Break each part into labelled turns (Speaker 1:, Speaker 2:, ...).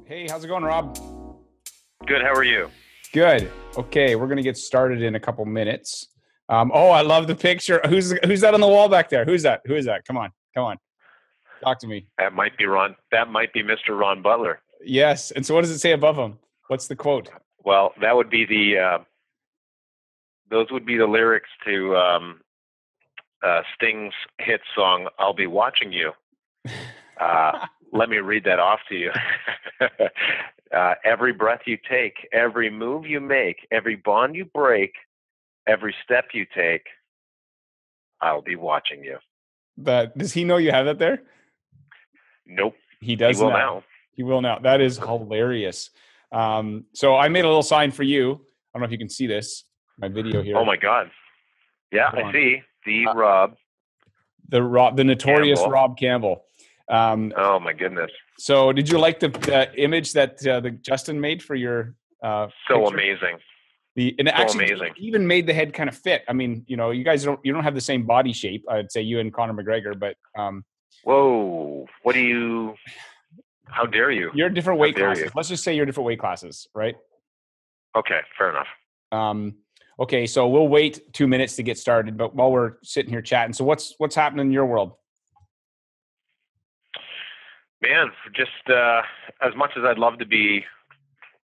Speaker 1: Hey, how's it going, Rob?
Speaker 2: Good. How are you?
Speaker 1: Good. Okay, we're gonna get started in a couple minutes. Oh, I love the picture. Who's that on the wall back there? Who's that? Who is that? Come on. Talk to me.
Speaker 2: That might be Ron. That might be Mr. Ron Butler.
Speaker 1: Yes. And so, what does it say above him? What's the quote?
Speaker 2: Well, that would be those would be the lyrics to Sting's hit song "I'll Be Watching You." Let me read that off to you. Every breath you take, every move you make, every bond you break, every step you take, I'll be watching you.
Speaker 1: Does he know you have that there?
Speaker 2: Nope.
Speaker 1: He does.
Speaker 2: He will now.
Speaker 1: He will now. That is hilarious. So I made a little sign for you. I don't know if you can see this. My video here.
Speaker 2: Oh my God. Yeah, I see. The
Speaker 1: notorious
Speaker 2: Campbell.
Speaker 1: Rob Campbell.
Speaker 2: Oh my goodness.
Speaker 1: So did you like the image that Justin made for your
Speaker 2: So
Speaker 1: picture?
Speaker 2: amazing.
Speaker 1: Amazing. Even made the head kind of fit. I mean, you guys don't have the same body shape. I'd say you and Conor McGregor, but
Speaker 2: whoa, how dare you?
Speaker 1: You're different weight classes. Let's just say you're different weight classes, right?
Speaker 2: Okay, fair enough.
Speaker 1: Okay, so we'll wait 2 minutes to get started, but while we're sitting here chatting, so what's happening in your world?
Speaker 2: Man, just as much as I'd love to be,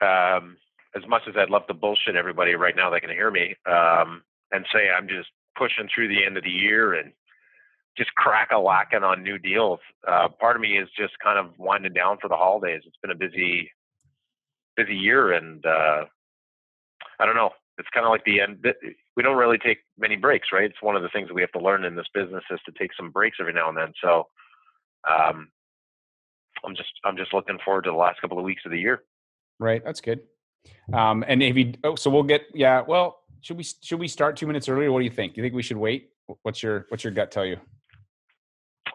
Speaker 2: as much as I'd love to bullshit everybody right now that can hear me, and say I'm just pushing through the end of the year and just crack-a-lacking on new deals. Part of me is just kind of winding down for the holidays. It's been a busy year, and I don't know. It's kind of like the end. We don't really take many breaks, right? It's one of the things that we have to learn in this business is to take some breaks every now and then. So, I'm just looking forward to the last couple of weeks of the year.
Speaker 1: Right, that's good. And if you, so we'll get, yeah. Well, should we start 2 minutes earlier? What do you think? Do you think we should wait? What's your gut tell you?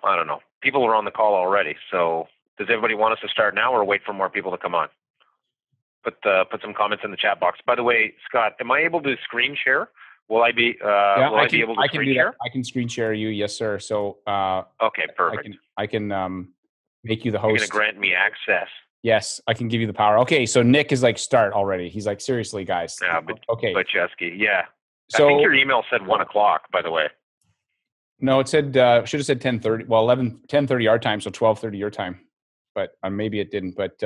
Speaker 2: I don't know. People are on the call already. So does everybody want us to start now or wait for more people to come on? Put some comments in the chat box. By the way, Scott, am I able to screen share? Will I be? Will I be able to screen share?
Speaker 1: I can screen share you. Yes, sir. So
Speaker 2: okay, perfect.
Speaker 1: I can make you the host.
Speaker 2: You're going to grant me access.
Speaker 1: Yes, I can give you the power. Okay, so Nick is like start already. He's like, seriously, guys.
Speaker 2: Yeah,
Speaker 1: okay.
Speaker 2: Chesky, yeah.
Speaker 1: So,
Speaker 2: I think your email said 1 o'clock, by the way.
Speaker 1: No, it said should have said 10:30. Well, 10:30 our time, so 12:30 your time. But maybe it didn't. But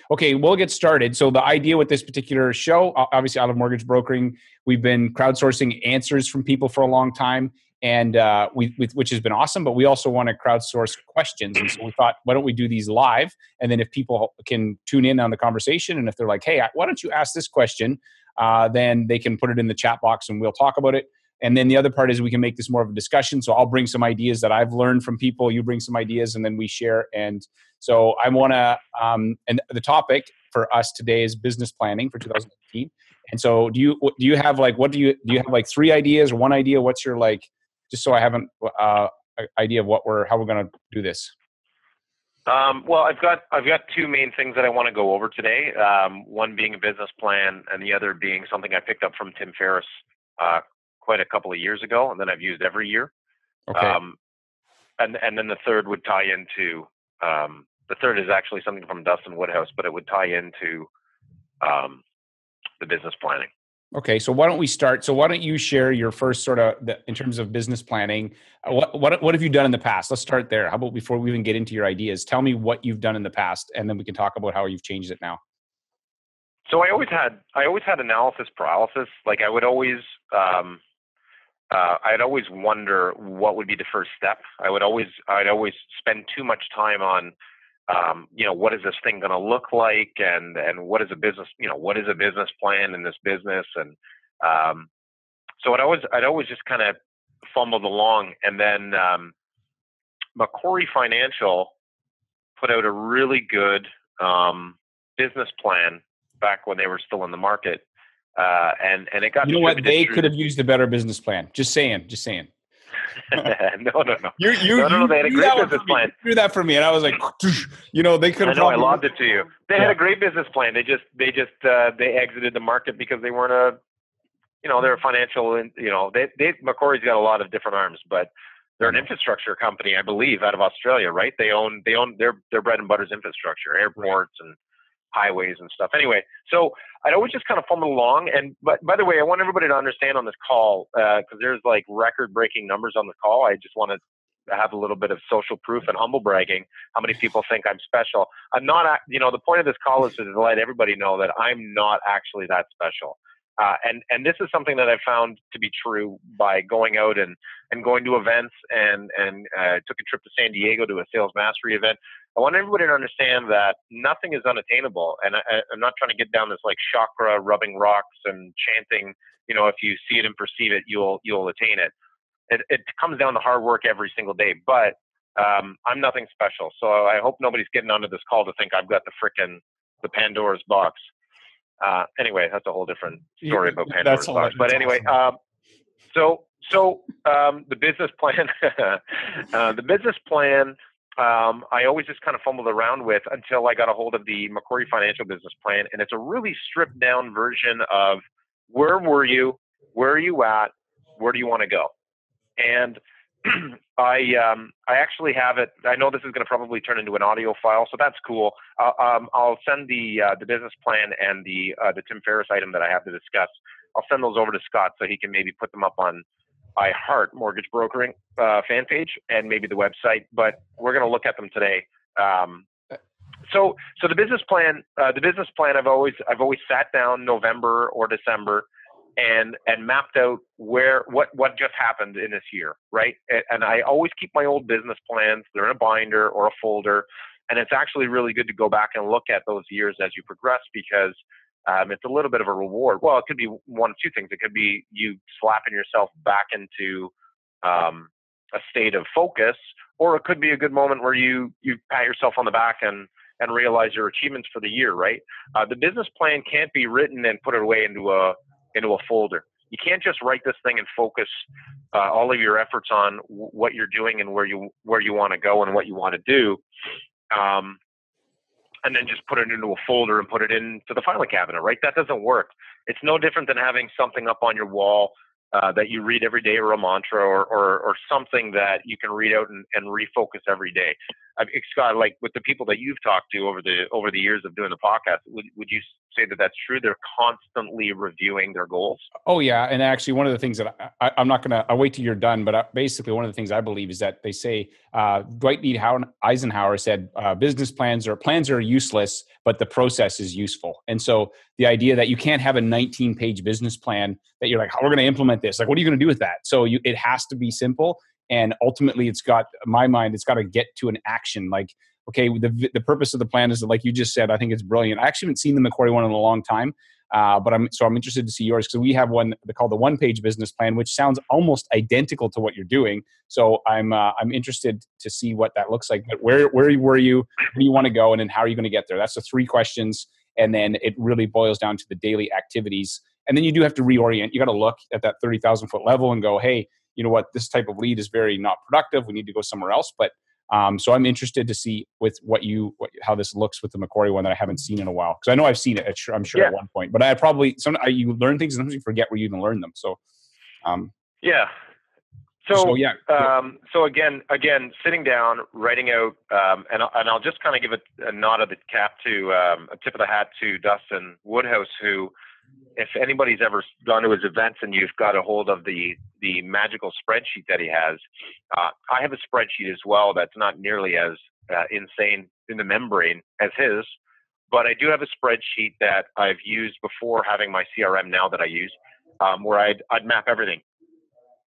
Speaker 1: okay, we'll get started. So the idea with this particular show, obviously out of mortgage brokering, we've been crowdsourcing answers from people for a long time, and which has been awesome. But we also want to crowdsource questions, and so we thought, why don't we do these live? And then if people can tune in on the conversation, and if they're like, hey, why don't you ask this question? Then they can put it in the chat box, and we'll talk about it. And then the other part is we can make this more of a discussion. So I'll bring some ideas that I've learned from people. You bring some ideas, and then we share. And so I want to, and the topic for us today is business planning for 2018. And so do you have like, do you have like 3 ideas or 1 idea? What's your like, just so I have an idea of how we're going to do this.
Speaker 2: Well, I've got 2 main things that I want to go over today. One being a business plan, and the other being something I picked up from Tim Ferriss quite a couple of years ago, and then I've used every year.
Speaker 1: Okay.
Speaker 2: And then the third would tie into the third is actually something from Dustin Woodhouse, but it would tie into the business planning.
Speaker 1: Okay, so why don't we start? So why don't you share your first sort of in terms of business planning? What have you done in the past? Let's start there. How about before we even get into your ideas, tell me what you've done in the past, and then we can talk about how you've changed it now.
Speaker 2: So I always had analysis paralysis. Like I would always. I'd always wonder what would be the first step. I'd always spend too much time on, what is this thing going to look like, and what is a business, what is a business plan in this business, and so I'd always just kind of fumbled along, and then Macquarie Financial put out a really good business plan back when they were still in the market. And it got.
Speaker 1: You know what? They could have used a better business plan. Just saying.
Speaker 2: No.
Speaker 1: No.
Speaker 2: They had a great business plan.
Speaker 1: You threw that for me, and I was like, they could have.
Speaker 2: I lobbed it to you. They had a great business plan. They exited the market because they weren't they're a financial. Macquarie's got a lot of different arms, but they're an infrastructure company, I believe, out of Australia, right? They own their bread and butter's infrastructure, airports, and highways and stuff. Anyway, so I'd always just kind of fumble along. And but by the way, I want everybody to understand on this call, because there's like record-breaking numbers on the call. I just want to have a little bit of social proof and humble bragging. How many people think I'm special? I'm not. The point of this call is to let everybody know that I'm not actually that special. And this is something that I've found to be true by going out and going to events and took a trip to San Diego to a sales mastery event. I want everybody to understand that nothing is unattainable. And I'm not trying to get down this like chakra rubbing rocks and chanting, if you see it and perceive it, you'll attain it. It comes down to hard work every single day, but I'm nothing special. So I hope nobody's getting onto this call to think I've got the Pandora's box. Anyway, that's a whole different story about Pandora's box. But anyway, awesome. So the business plan, I always just kind of fumbled around with until I got a hold of the Macquarie Financial Business Plan, and it's a really stripped down version of where were you, where are you at, where do you want to go, and I actually have it. I know this is going to probably turn into an audio file, so that's cool. I'll send the business plan and the Tim Ferriss item that I have to discuss. I'll send those over to Scott so he can maybe put them up on I Heart Mortgage Brokering fan page and maybe the website. But we're going to look at them today. So the business plan. I've always sat down November or December and mapped out what just happened in this year, right? And I always keep my old business plans. They're in a binder or a folder, and it's actually really good to go back and look at those years as you progress because it's a little bit of a reward. Well, it could be one of two things. It could be you slapping yourself back into a state of focus, or it could be a good moment where you pat yourself on the back and realize your achievements for the year, right? The business plan can't be written and put it away into a folder. You can't just write this thing and focus all of your efforts on what you're doing and where you want to go and what you want to do, and then just put it into a folder and put it into the filing cabinet, right? That doesn't work. It's no different than having something up on your wall that you read every day, or a mantra, or something that you can read out and refocus every day. Scott, like with the people that you've talked to over the years of doing the podcast, would you say that that's true? They're constantly reviewing their goals.
Speaker 1: Oh yeah, and actually, one of the things that I'm not gonna. I'll wait till you're done. But basically, one of the things I believe is that they say Dwight D. Eisenhower said business plans are useless, but the process is useful. And so the idea that you can't have a 19-page business plan that you're like, how we're going to implement this? Like, what are you going to do with that? So it has to be simple. And ultimately, it's got to get to an action. Like, okay, the purpose of the plan is, like you just said, I think it's brilliant. I actually haven't seen the Macquarie one in a long time, but I'm interested to see yours because we have one called the one-page business plan, which sounds almost identical to what you're doing. So I'm interested to see what that looks like. But where were you? Where do you want to go? And then how are you going to get there? That's the 3 questions. And then it really boils down to the daily activities. And then you do have to reorient. You got to look at that 30,000 foot level and go, hey, you know what? This type of lead is very not productive. We need to go somewhere else. But so I'm interested to see with how this looks with the Macquarie one that I haven't seen in a while. Because I know I've seen it, I'm sure at one point. But I probably you learn things and sometimes you forget where you even learn them. So
Speaker 2: yeah. So again, sitting down, writing out, and I'll just kind of give a nod of the cap to a tip of the hat to Dustin Woodhouse, who, if anybody's ever gone to his events and you've got a hold of the magical spreadsheet that he has, I have a spreadsheet as well that's not nearly as insane in the membrane as his, but I do have a spreadsheet that I've used before having my CRM now that I use, where I'd map everything.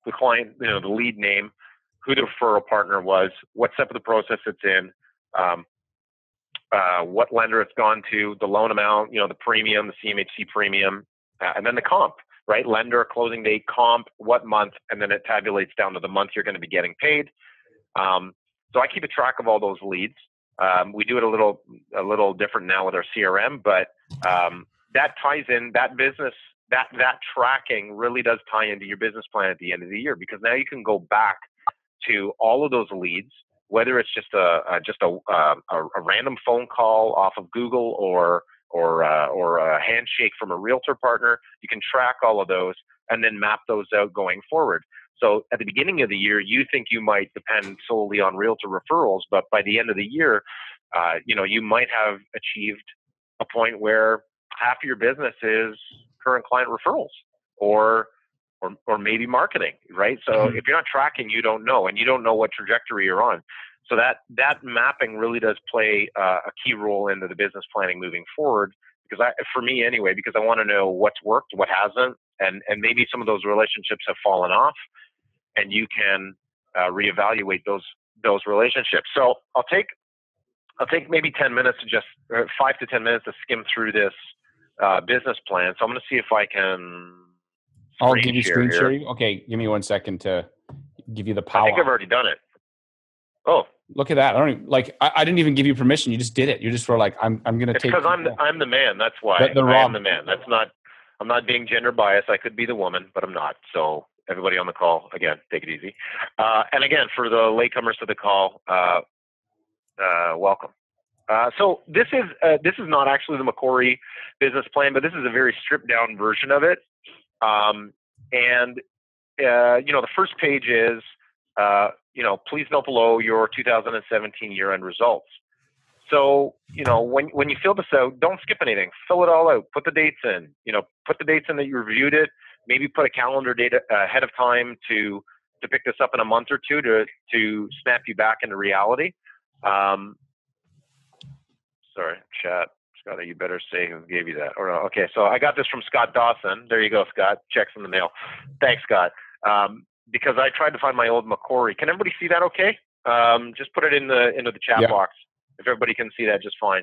Speaker 2: The client, the lead name, who the referral partner was, what step of the process it's in, what lender it's gone to, the loan amount, the premium, the CMHC premium, and then the comp, right? Lender, closing date, comp, what month, and then it tabulates down to the month you're going to be getting paid. So I keep a track of all those leads. We do it a little different now with our CRM, but that ties in that business. That tracking really does tie into your business plan at the end of the year, because now you can go back to all of those leads, whether it's just a random phone call off of Google or a handshake from a realtor partner. You can track all of those and then map those out going forward. So at the beginning of the year, you think you might depend solely on realtor referrals, but by the end of the year, you might have achieved a point where half of your business is current client referrals or maybe marketing, right? So if you're not tracking, you don't know, and you don't know what trajectory you're on. So that mapping really does play a key role into the business planning moving forward. Because for me anyway, because I want to know what's worked, what hasn't, and maybe some of those relationships have fallen off, and you can reevaluate those relationships. So I'll take maybe 10 minutes to just 5 to 10 minutes to skim through this business plan. So I'm going to see if I can.
Speaker 1: I'll give you screen share. Okay, give me 1 second to give you the power.
Speaker 2: I think I've already done it. Oh,
Speaker 1: look at that! I don't even, I didn't even give you permission. You just did it. You just were like, I'm going to take.
Speaker 2: Because I'm the man. That's why I am the man. That's not. I'm not being gender biased. I could be the woman, but I'm not. So everybody on the call, again, take it easy. And again, for the latecomers to the call, welcome. So this is not actually the Macquarie business plan, but this is a very stripped down version of it. The first page is, please note below your 2017 year-end results. So, when you fill this out, don't skip anything. Fill it all out. Put the dates in. Put the dates in that you reviewed it. Maybe put a calendar date ahead of time to pick this up in a month or two to snap you back into reality. Sorry, chat. Scott, you better say who gave you that. Or no. Okay, so I got this from Scott Dawson. There you go, Scott. Checks in the mail. Thanks, Scott. Because I tried to find my old Macquarie. Can everybody see that okay? Just put it into the chat box. If everybody can see that, just fine.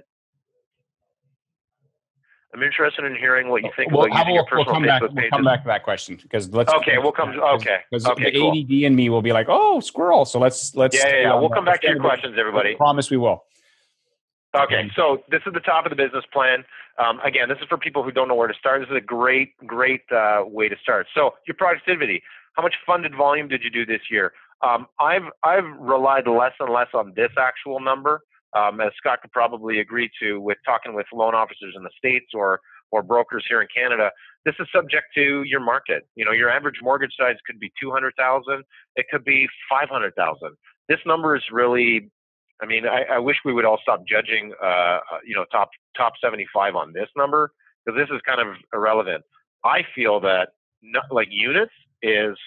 Speaker 2: I'm interested in hearing what you think about using your personal Facebook pages.
Speaker 1: We'll come back to that question because let's.
Speaker 2: Okay, we'll come. Okay.
Speaker 1: Because the ADD in me will be like, oh, squirrel. So let's.
Speaker 2: Yeah. We'll come back to your questions, everybody.
Speaker 1: I promise we will.
Speaker 2: Okay, so this is the top of the business plan. Again, this is for people who don't know where to start. This is a great way to start. So your productivity. How much funded volume did you do this year? I've relied less and less on this actual number, as Scott could probably agree to, with talking with loan officers in the States or brokers here in Canada. This is subject to your market. Your average mortgage size could be $200,000. It could be $500,000. This number is really. I wish we would all stop judging, top 75 on this number, because this is kind of irrelevant. I feel that units is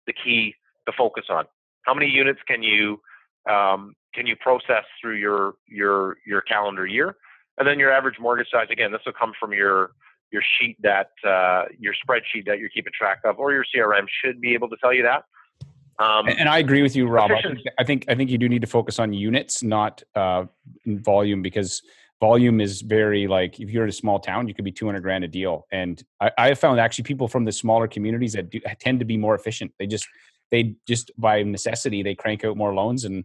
Speaker 2: the key to focus on. How many units can you process through your calendar year, and then your average mortgage size. Again, this will come from your sheet your spreadsheet that you're keeping track of, or your CRM should be able to tell you that.
Speaker 1: And I agree with you, Rob. I think you do need to focus on units, not volume, because volume is very if you're in a small town, you could be $200,000 a deal. And I have found actually people from the smaller communities that tend to be more efficient. They just by necessity, they crank out more loans. And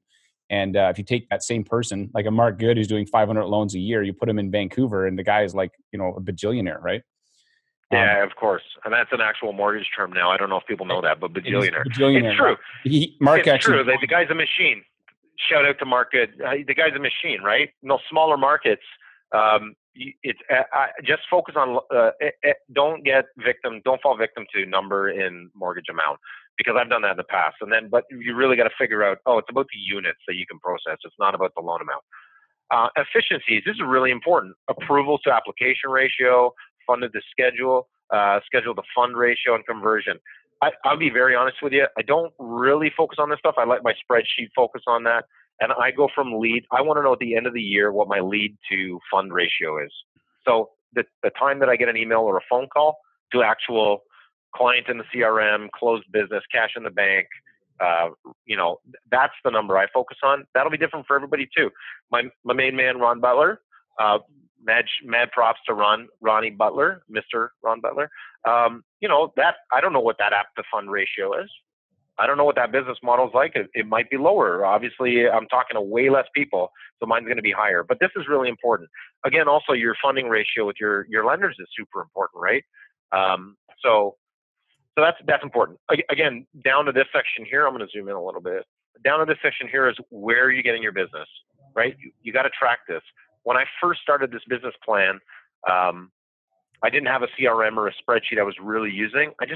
Speaker 1: if you take that same person, like a Mark Good, who's doing 500 loans a year, you put him in Vancouver and the guy is a bajillionaire, right?
Speaker 2: Yeah, of course. And that's an actual mortgage term now. I don't know if people know that, but bajillionaire. It's true. It's true. The guy's a machine. Shout out to Mark Good. The guy's a machine, right? No, smaller markets, just focus on, don't fall victim to number in mortgage amount, because I've done that in the past. But you really got to figure out, it's about the units that you can process. It's not about the loan amount. Efficiencies, this is really important. Approval to application ratio, funded to schedule to fund ratio, and conversion. I'll be very honest with you. I don't really focus on this stuff. I let my spreadsheet focus on that. And I go from lead. I want to know at the end of the year what my lead to fund ratio is. So the time that I get an email or a phone call to actual client in the CRM, closed business, cash in the bank, that's the number I focus on. That'll be different for everybody too. My main man, Ron Butler, mad props to Ronnie Butler, Mr. Ron Butler. That I don't know what that app to fund ratio is. I don't know what that business model is like. It might be lower. Obviously, I'm talking to way less people, so mine's going to be higher. But this is really important. Again, also your funding ratio with your lenders is super important, right? So that's important. Again, down to this section here, I'm going to zoom in a little bit. Down to this section here is where are you getting your business, right? You got to track this. When I first started this business plan, I didn't have a CRM or a spreadsheet I was really using. I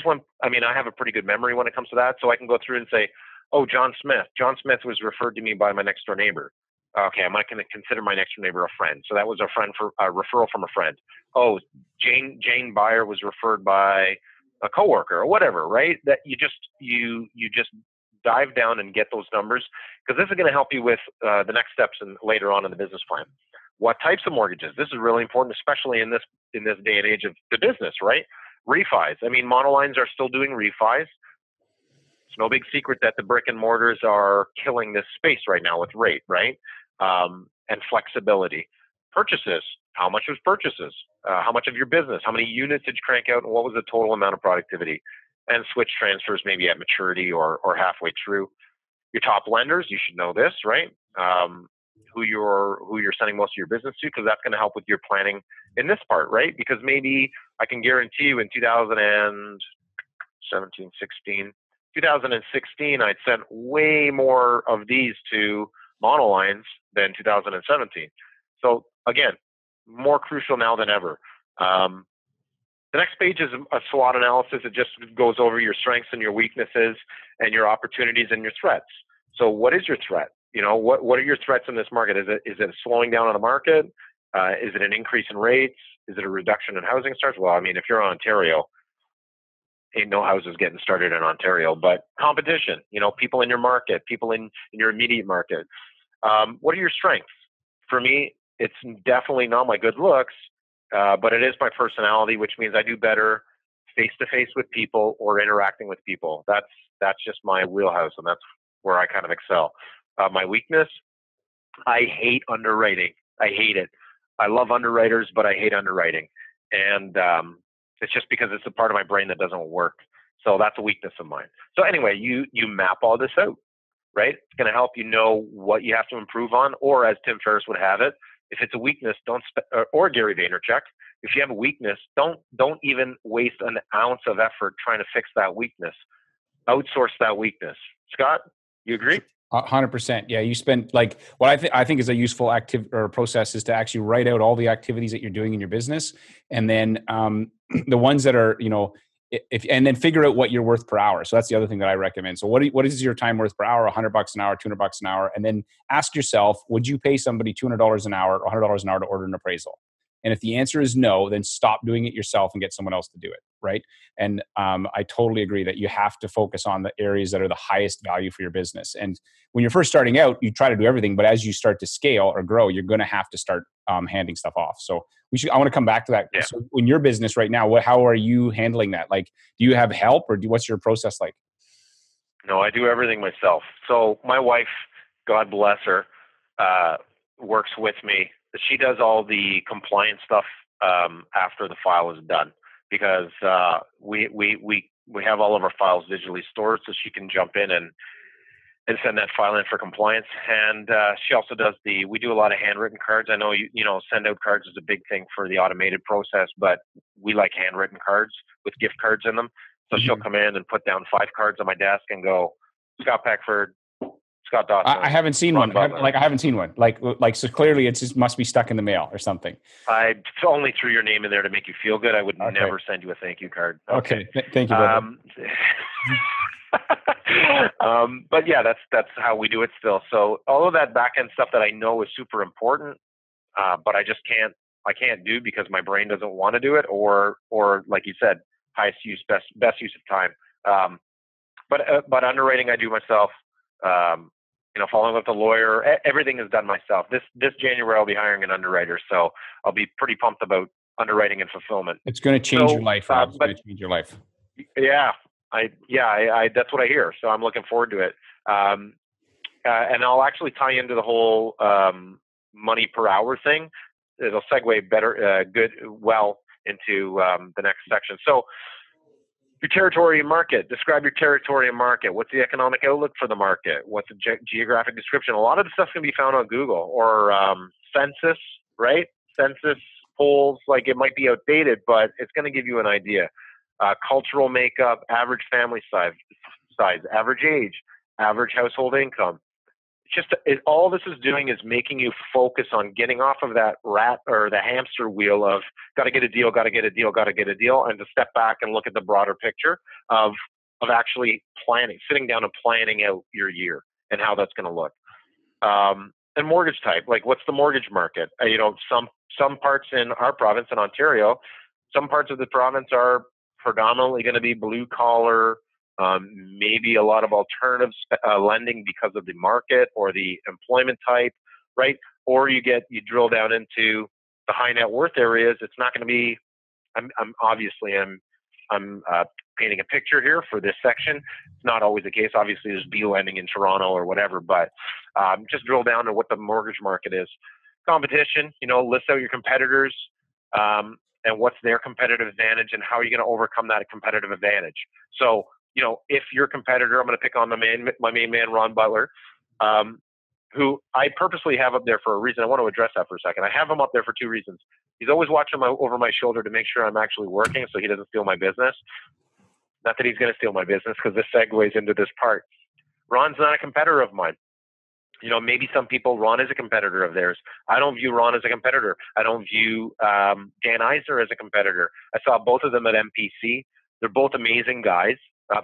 Speaker 2: have a pretty good memory when it comes to that. So I can go through and say, oh, John Smith was referred to me by my next door neighbor. Okay, I'm not going to consider my next door neighbor a friend. So that was a friend for a referral from a friend. Oh, Jane Byer was referred by a coworker or whatever, right? That you just dive down and get those numbers, because this is going to help you with the next steps and later on in the business plan. What types of mortgages? This is really important, especially in this day and age of the business, right? Refis. I mean, monolines are still doing refis. It's no big secret that the brick and mortars are killing this space right now with rate, right? And flexibility. Purchases. How much was purchases? How much of your business? How many units did you crank out? And what was the total amount of productivity? And switch transfers maybe at maturity or halfway through. Your top lenders, you should know this, right? Who you're sending most of your business to, because that's going to help with your planning in this part, right? Because maybe I can guarantee you in 2016, I'd sent way more of these to monolines than 2017. So again, more crucial now than ever. The next page is a SWOT analysis. It just goes over your strengths and your weaknesses and your opportunities and your threats. So what is your threat? You know, what are your threats in this market? Is it a slowing down of the market? Is it an increase in rates? Is it a reduction in housing starts? Well, I mean, if you're in Ontario, ain't no houses getting started in Ontario, but competition, you know, people in your market, people in your immediate market. What are your strengths? For me, it's definitely not my good looks, but it is my personality, which means I do better face-to-face with people or interacting with people. That's just my wheelhouse, and that's where I kind of excel. My weakness, I hate underwriting. I hate it. I love underwriters, but I hate underwriting. And it's just because it's a part of my brain that doesn't work. So that's a weakness of mine. So anyway, you map all this out, right? It's going to help you know what you have to improve on, or as Tim Ferriss would have it, if it's a weakness, or Gary Vaynerchuk, if you have a weakness, don't even waste an ounce of effort trying to fix that weakness. Outsource that weakness. Scott, you agree?
Speaker 1: 100%. Yeah, you spend like what I think is a useful active or process is to actually write out all the activities that you're doing in your business, and then the ones that are, you know, and then figure out what you're worth per hour. So that's the other thing that I recommend. So what is your time worth per hour? $100 an hour, $200 an hour, and then ask yourself, would you pay somebody $200 an hour or $100 an hour to order an appraisal? And if the answer is no, then stop doing it yourself and get someone else to do it, right? And I totally agree that you have to focus on the areas that are the highest value for your business. And when you're first starting out, you try to do everything, but as you start to scale or grow, you're going to have to start handing stuff off. So I want to come back to that.
Speaker 2: Yeah.
Speaker 1: So in your business right now, how are you handling that? Like, do you have help, or what's your process like?
Speaker 2: No, I do everything myself. So my wife, God bless her, works with me. She does all the compliance stuff after the file is done, because we have all of our files digitally stored, so she can jump in and send that file in for compliance. And she also does we do a lot of handwritten cards. I know you know send out cards is a big thing for the automated process, but we like handwritten cards with gift cards in them. So she'll come in and put down 5 cards on my desk and go, Scott Peckford, Scott Dawson.
Speaker 1: I haven't seen one. I haven't seen one. Like so clearly it just must be stuck in the mail or something.
Speaker 2: I only threw your name in there to make you feel good. I would never send you a thank you card.
Speaker 1: Okay. Thank you, brother.
Speaker 2: But yeah, that's how we do it still. So all of that back end stuff that I know is super important, but I can't do because my brain doesn't want to do it, or like you said, highest use, best use of time. But underwriting I do myself. You know, following up with the lawyer, everything is done myself. This January I'll be hiring an underwriter, so I'll be pretty pumped about underwriting and fulfillment.
Speaker 1: It's going to change your life, Rob. It's going to change your life.
Speaker 2: Yeah, I that's what I hear. So I'm looking forward to it. And I'll actually tie into the whole money per hour thing. It'll segue well into the next section. So your territory and market. Describe your territory and market. What's the economic outlook for the market? What's the geographic description? A lot of the stuff can be found on Google or census, right? Census polls, like it might be outdated, but it's going to give you an idea. Cultural makeup, average family size, average age, average household income. All this is doing is making you focus on getting off of that rat or the hamster wheel of got to get a deal, and to step back and look at the broader picture of actually sitting down and planning out your year and how that's going to look. and mortgage type. Like, what's the mortgage market? Some parts in our province in Ontario, some parts of the province are predominantly going to be blue collar, maybe a lot of alternative lending because of the market or the employment type, right? Or you drill down into the high net worth areas. It's not going to be. I'm painting a picture here for this section. It's not always the case. Obviously, there's B lending in Toronto or whatever, but just drill down to what the mortgage market is. Competition, list out your competitors and what's their competitive advantage and how are you going to overcome that competitive advantage. So, if your competitor, I'm going to pick on my main man, Ron Butler, who I purposely have up there for a reason. I want to address that for a second. I have him up there for two reasons. He's always watching over my shoulder to make sure I'm actually working so he doesn't steal my business. Not that he's going to steal my business, because this segues into this part. Ron's not a competitor of mine. Maybe some people, Ron is a competitor of theirs. I don't view Ron as a competitor. I don't view Dan Eisner as a competitor. I saw both of them at MPC. They're both amazing guys.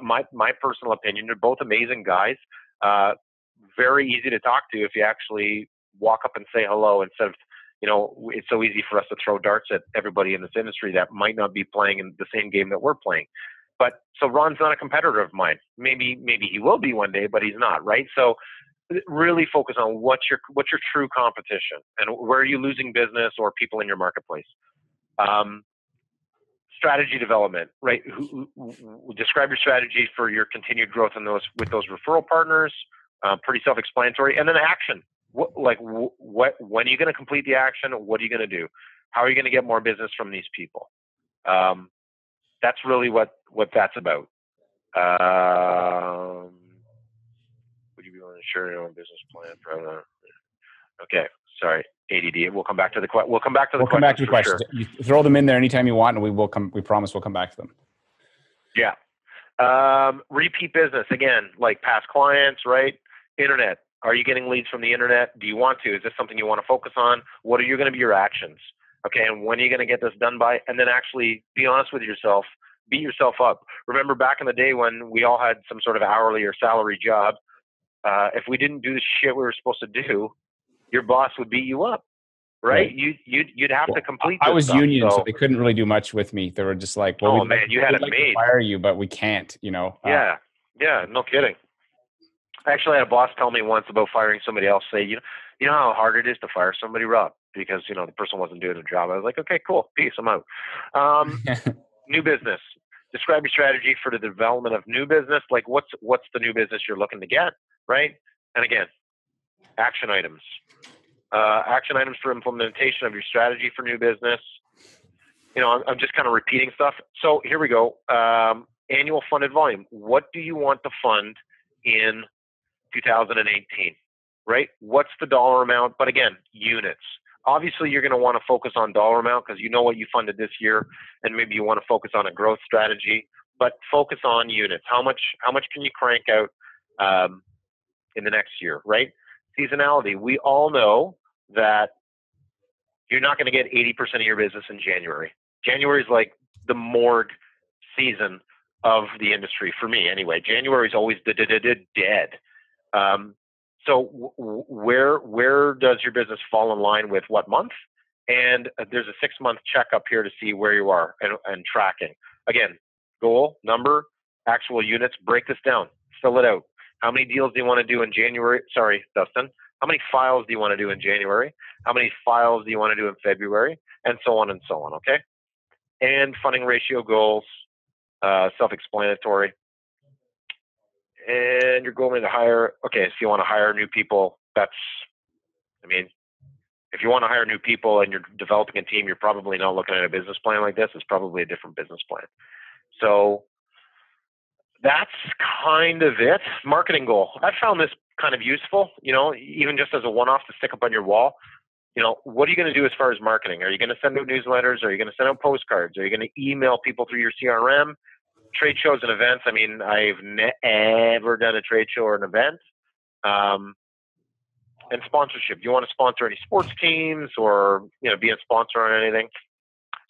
Speaker 2: My personal opinion, they're both amazing guys. Very easy to talk to if you actually walk up and say hello instead of, it's so easy for us to throw darts at everybody in this industry that might not be playing in the same game that we're playing. But so Ron's not a competitor of mine. Maybe he will be one day, but he's not, right? So really focus on what's your true competition and where are you losing business or people in your marketplace. Strategy development, right? Describe your strategy for your continued growth with those referral partners. Pretty self-explanatory. And then action. When are you going to complete the action? What are you going to do? How are you going to get more business from these people? That's really what that's about. Would you be willing to share your own business plan? Okay, sorry, ADD. We'll come back to the questions. We'll come back to the questions.
Speaker 1: You throw them in there anytime you want, and we promise we'll come back to them.
Speaker 2: Yeah. Repeat business again, like past clients, right? Internet. Are you getting leads from the internet? Do you want to? Is this something you want to focus on? What are going to be your actions? Okay, and when are you going to get this done by? And then actually be honest with yourself. Beat yourself up. Remember back in the day when we all had some sort of hourly or salary job, if we didn't do the shit we were supposed to do, your boss would beat you up, right? You'd have to complete this
Speaker 1: I was
Speaker 2: stuff,
Speaker 1: union, so they couldn't really do much with me. They were just like, well,
Speaker 2: you had it made.
Speaker 1: Fire you, but we can't,
Speaker 2: Yeah, no kidding. I actually had a boss tell me once about firing somebody else, say, you know how hard it is to fire somebody, Rob? Because, the person wasn't doing their job. I was like, okay, cool. Peace, I'm out. New business. Describe your strategy for the development of new business. Like what's the new business you're looking to get, right? And again, action items. Action items for implementation of your strategy for new business. I'm just kind of repeating stuff. So here we go. Annual funded volume. What do you want to fund in 2018, right? What's the dollar amount? But again, units. Obviously, you're going to want to focus on dollar amount because you know what you funded this year, and maybe you want to focus on a growth strategy. But focus on units. How much can you crank out in the next year, right? Seasonality. We all know that you're not going to get 80% of your business in January. January is like the morgue season of the industry for me, anyway. January is always dead. So where does your business fall in line with what month? And there's a 6-month checkup here to see where you are and tracking. Again, goal, number, actual units, break this down, fill it out. How many deals do you want to do in January? Sorry, Dustin. How many files do you want to do in January? How many files do you want to do in February? And so on and so on, okay? And funding ratio goals, self-explanatory. And you're going to hire, okay, if you want to hire new people, if you want to hire new people and you're developing a team, you're probably not looking at a business plan like this. It's probably a different business plan. So that's kind of it. Marketing goal. I found this kind of useful, even just as a one-off to stick up on your wall. What are you going to do as far as marketing? Are you going to send out newsletters? Are you going to send out postcards? Are you going to email people through your CRM? Trade shows and events. I've never done a trade show or an event. And sponsorship. Do you want to sponsor any sports teams or, be a sponsor on anything?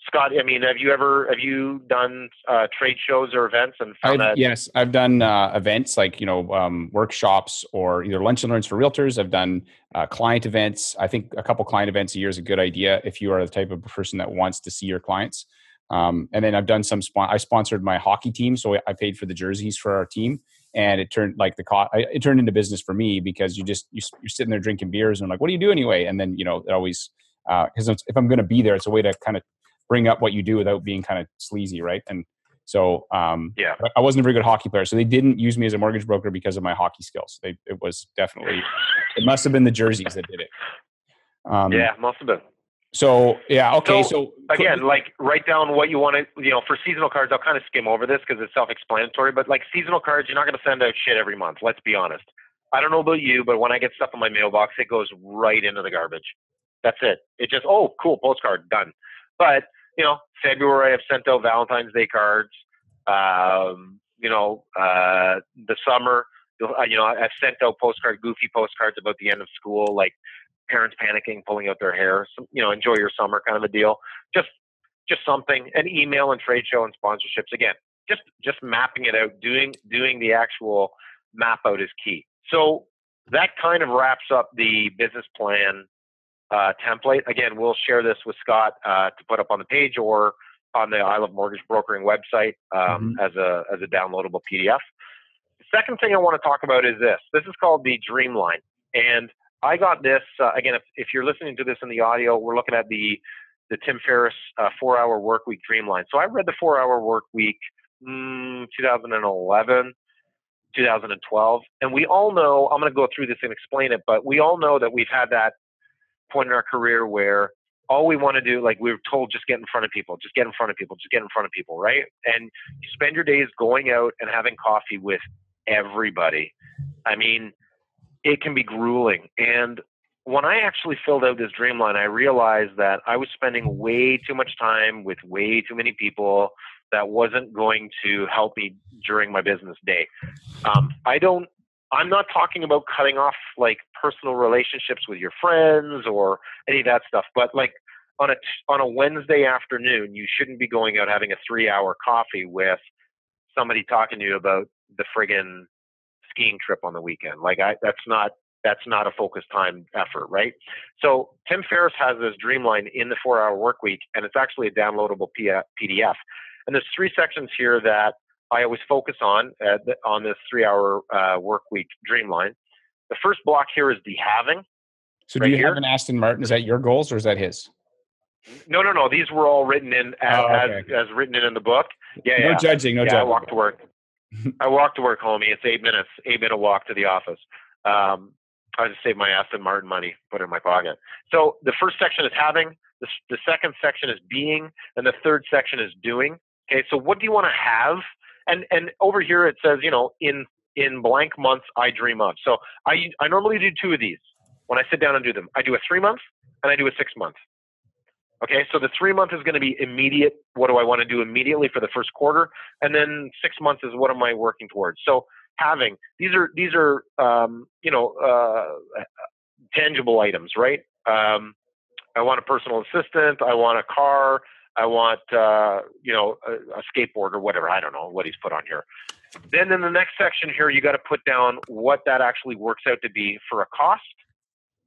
Speaker 2: Scott, I mean, have you done trade shows or events and found that?
Speaker 1: Yes, I've done events like, workshops or either lunch and learns for realtors. I've done client events. I think a couple client events a year is a good idea if you are the type of person that wants to see your clients. And then I've done I sponsored my hockey team, so I paid for the jerseys for our team, and it turned it turned into business for me because you're sitting there drinking beers and I'm like, what do you do anyway? And then it always because if I'm going to be there, it's a way to kind of bring up what you do without being kind of sleazy, right? And so
Speaker 2: Yeah.
Speaker 1: I wasn't a very good hockey player, so they didn't use me as a mortgage broker because of my hockey skills. It must have been the jerseys that did it.
Speaker 2: Yeah, must have been.
Speaker 1: So yeah, okay. So
Speaker 2: again, like write down what you want to, for seasonal cards. I'll kind of skim over this because it's self-explanatory. But like seasonal cards, you're not going to send out shit every month. Let's be honest. I don't know about you, but when I get stuff in my mailbox, it goes right into the garbage. That's it. It just, oh, cool, postcard, done. But February I've sent out Valentine's Day cards. The summer, I've sent out goofy postcards about the end of school, like parents panicking, pulling out their hair. Enjoy your summer kind of a deal. Just something. An email and trade show and sponsorships. Again, just mapping it out. Doing the actual map out is key. So that kind of wraps up the business plan template. Again, we'll share this with Scott to put up on the page or on the I Love Mortgage Brokering website as a downloadable PDF. The second thing I want to talk about is this. This is called the Dreamline. And I got this, again, if you're listening to this in the audio, we're looking at the Tim Ferriss 4-Hour Workweek Dreamline. So I read the 4-Hour Workweek 2011, 2012. And we all know, I'm going to go through this and explain it, but we all know that we've had that point in our career where all we want to do, like we were told, just get in front of people, just get in front of people, just get in front of people, right? And you spend your days going out and having coffee with everybody. I mean, it can be grueling. And when I actually filled out this Dreamline, I realized that I was spending way too much time with way too many people that wasn't going to help me during my business day. I'm not talking about cutting off like personal relationships with your friends or any of that stuff, but like on a Wednesday afternoon, you shouldn't be going out having a 3-hour coffee with somebody talking to you about the friggin' skiing trip on the weekend. Like that's not a focused time effort, right? So Tim Ferriss has this Dreamline in the 4-Hour Workweek, and it's actually a downloadable PDF. And there's 3 sections here that I always focus on this 3-Hour Workweek Dreamline. The first block here is the having.
Speaker 1: So do you have an Aston Martin? Is that your goals or is that his?
Speaker 2: No. These were all written in as written in the book. Yeah.
Speaker 1: No judging. No judging.
Speaker 2: I walk to work. Homie. It's 8 minutes. 8-minute walk to the office. I just saved my Aston Martin money, put it in my pocket. So the first section is having. The second section is being, and the third section is doing. Okay. So what do you want to have? And over here it says, in blank months I dream of. So I normally do 2 of these when I sit down and do them. I do a 3-month and I do a 6-month. Okay, so the 3-month is going to be immediate. What do I want to do immediately for the first quarter? And then 6 months is what am I working towards? So having these are tangible items, right? I want a personal assistant. I want a car. I want a skateboard or whatever. I don't know what he's put on here. Then in the next section here, you got to put down what that actually works out to be for a cost.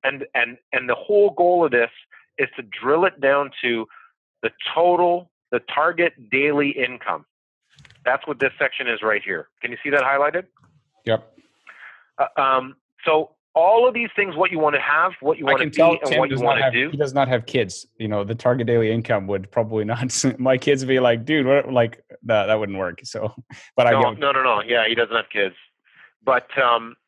Speaker 2: And the whole goal of this is to drill it down to the target daily income. That's what this section is right here. Can you see that highlighted?
Speaker 1: Yep.
Speaker 2: So all of these things, what you want to have, what you want to be, and what you want to do.
Speaker 1: He does not have kids. The target daily income would probably not. My kids would be like, dude, that wouldn't work. So, but
Speaker 2: no. Yeah, he doesn't have kids. But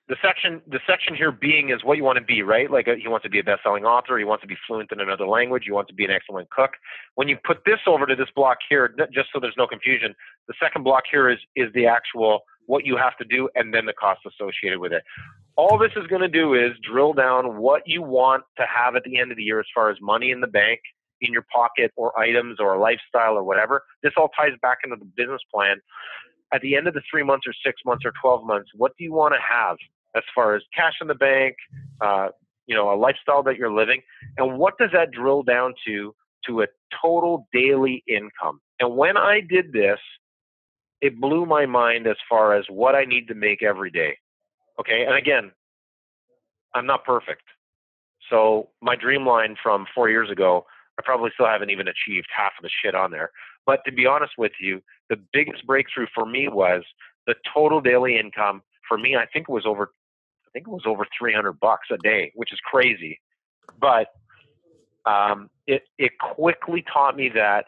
Speaker 2: the section here being is what you want to be, right? Like he wants to be a best-selling author. He wants to be fluent in another language. He wants to be an excellent cook. When you put this over to this block here, just so there's no confusion, the second block here is the actual what you have to do and then the cost associated with it. All this is going to do is drill down what you want to have at the end of the year as far as money in the bank, in your pocket, or items, or a lifestyle, or whatever. This all ties back into the business plan. At the end of the 3 months or 6 months or 12 months, what do you want to have as far as cash in the bank, a lifestyle that you're living, and what does that drill down to a total daily income. And when I did this, it blew my mind as far as what I need to make every day. Okay. And again, I'm not perfect. So my dream line from 4 years ago, I probably still haven't even achieved half of the shit on there. But to be honest with you, the biggest breakthrough for me was the total daily income. For me, I think it was over $300 a day, which is crazy. But it quickly taught me that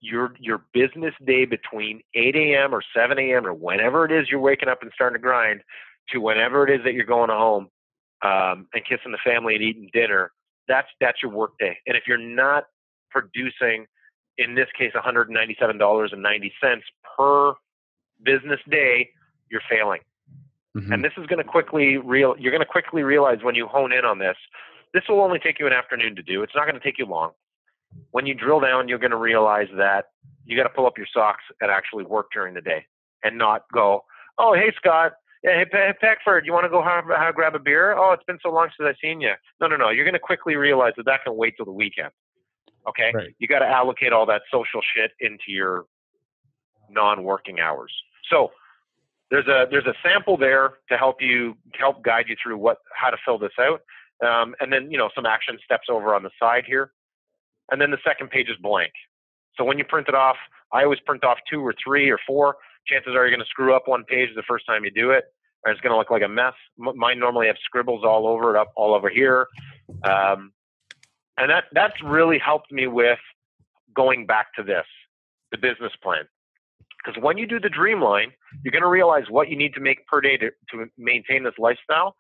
Speaker 2: your business day between 8 a.m. or 7 a.m. or whenever it is you're waking up and starting to grind to whenever it is that you're going home and kissing the family and eating dinner, that's your work day. And if you're not producing, in this case, $197.90 per business day, you're failing.
Speaker 1: Mm-hmm.
Speaker 2: And this is going to you're going to quickly realize when you hone in on this, this will only take you an afternoon to do. It's not going to take you long. When you drill down, you're going to realize that you got to pull up your socks and actually work during the day and not go, oh, hey, Scott. Yeah, hey, Peckford, you want to go grab a beer? Oh, it's been so long since I've seen you. No. You're going to quickly realize that can wait till the weekend. Okay?
Speaker 1: Right.
Speaker 2: You got to allocate all that social shit into your non-working hours. So there's a sample there to help guide you through how to fill this out. And then, some action steps over on the side here. And then the second page is blank. So when you print it off, I always print off 2 or 3 or 4. Chances are you're going to screw up one page the first time you do it, or it's going to look like a mess. Mine normally have scribbles all over here. And that's really helped me with going back to the business plan. Because when you do the dream line, you're going to realize what you need to make per day to maintain this lifestyle.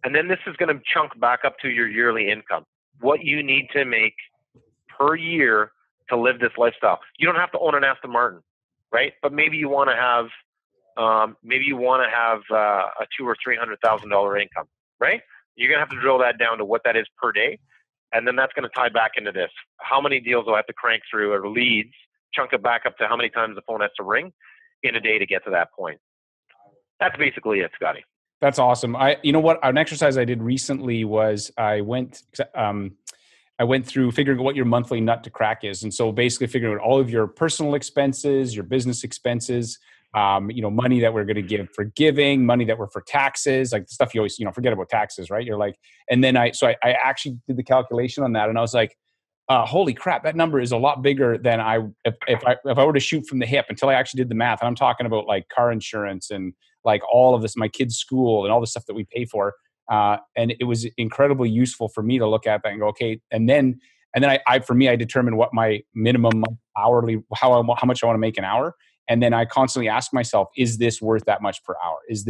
Speaker 2: And then this is going to chunk back up to your yearly income. What you need to make per year to live this lifestyle. You don't have to own an Aston Martin, right? But maybe you want to have a $200,000 or $300,000 income, right? You're gonna have to drill that down to what that is per day, and then that's gonna tie back into this. How many deals do I have to crank through, or leads? Chunk it back up to how many times the phone has to ring in a day to get to that point. That's basically it, Scotty.
Speaker 1: That's awesome. You know what? An exercise I did recently was I went through figuring out what your monthly nut to crack is. And so basically figuring out all of your personal expenses, your business expenses, money that we're going to give for giving, money that were for taxes, like the stuff you always, forget about taxes, right? You're like, and then I actually did the calculation on that, and I was like, holy crap, that number is a lot bigger than if I were to shoot from the hip, until I actually did the math. And I'm talking about like car insurance and like all of this, my kids' school and all the stuff that we pay for. And it was incredibly useful for me to look at that and go, okay. And then I determined what my minimum hourly, how much I want to make an hour. And then I constantly ask myself, is this worth that much per hour? Is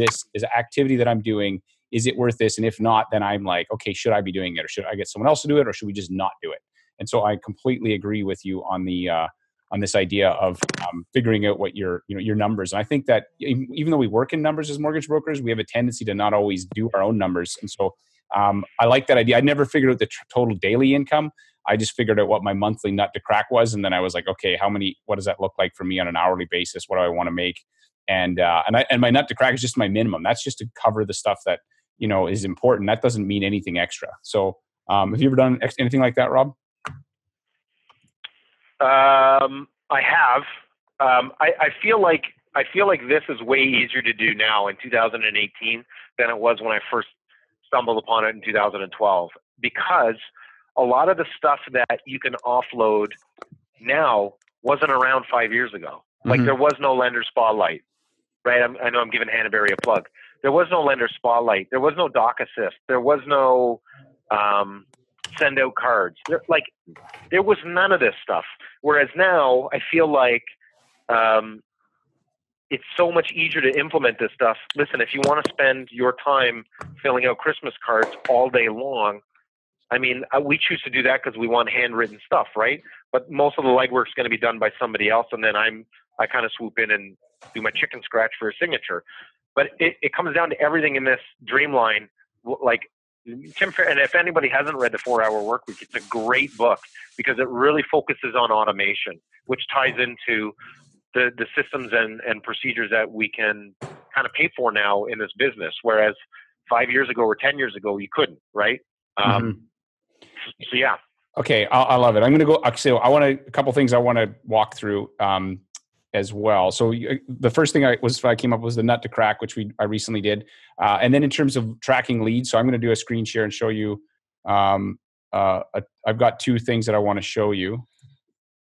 Speaker 1: activity that I'm doing, is it worth this? And if not, then I'm like, okay, should I be doing it, or should I get someone else to do it, or should we just not do it? And so I completely agree with you on this idea of figuring out what your numbers. And I think that even though we work in numbers as mortgage brokers, we have a tendency to not always do our own numbers. And so I like that idea. I never figured out the total daily income. I just figured out what my monthly nut to crack was. And then I was like, okay, what does that look like for me on an hourly basis? What do I want to make? And my nut to crack is just my minimum. That's just to cover the stuff that, is important. That doesn't mean anything extra. So have you ever done anything like that, Rob?
Speaker 2: I have. I feel like this is way easier to do now in 2018 than it was when I first stumbled upon it in 2012, because a lot of the stuff that you can offload now wasn't around 5 years ago. Like
Speaker 1: Mm-hmm.
Speaker 2: There was no lender spotlight, right? I know I'm giving Hannaberry a plug. There was no lender spotlight. There was no doc assist. There was no send out cards. There was none of this stuff. Whereas now I feel like it's so much easier to implement this stuff. Listen, if you want to spend your time filling out Christmas cards all day long, I mean, we choose to do that because we want handwritten stuff, right? But most of the legwork is going to be done by somebody else, and then I kind of swoop in and do my chicken scratch for a signature. But it comes down to everything in this Dreamline. Like Tim, and if anybody hasn't read the 4-Hour Workweek, it's a great book because it really focuses on automation, which ties into the systems and procedures that we can kind of pay for now in this business, whereas 5 years ago or 10 years ago you couldn't, right?
Speaker 1: Mm-hmm.
Speaker 2: So yeah.
Speaker 1: Okay, I love it. I'm going to go. So I want a couple things I want to walk through as well. So the first thing I came up was the nut to crack, which I recently did, and then in terms of tracking leads. So I'm going to do a screen share and show you. I've got two things that I want to show you.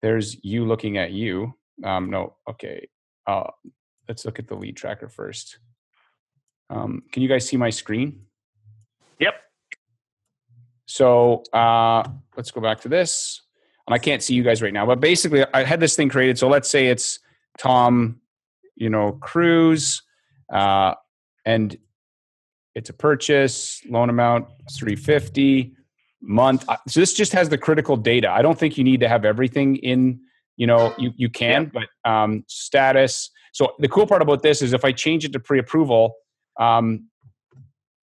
Speaker 1: There's you looking at you. No, okay. Let's look at the lead tracker first. Can you guys see my screen?
Speaker 2: Yep.
Speaker 1: So let's go back to this. And I can't see you guys right now, but basically I had this thing created. So let's say it's Tom, Cruise, and it's a purchase, loan amount, $350 month. So this just has the critical data. I don't think you need to have everything in, you can,
Speaker 2: Yep.
Speaker 1: but status. So the cool part about this is if I change it to pre-approval,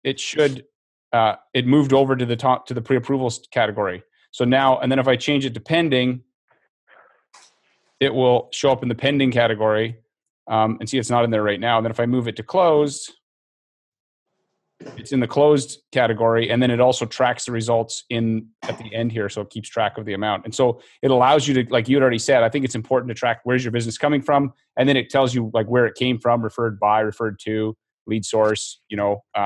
Speaker 1: it should, it moved over to the top, to the pre-approvals category. So now, and then if I change it to pending, it will show up in the pending category, and see it's not in there right now. And then if I move it to closed, it's in the closed category, and then it also tracks the results at the end here, so it keeps track of the amount. And so it allows you to, like you had already said, I think it's important to track where's your business coming from, and then it tells you like where it came from, referred by, referred to, lead source,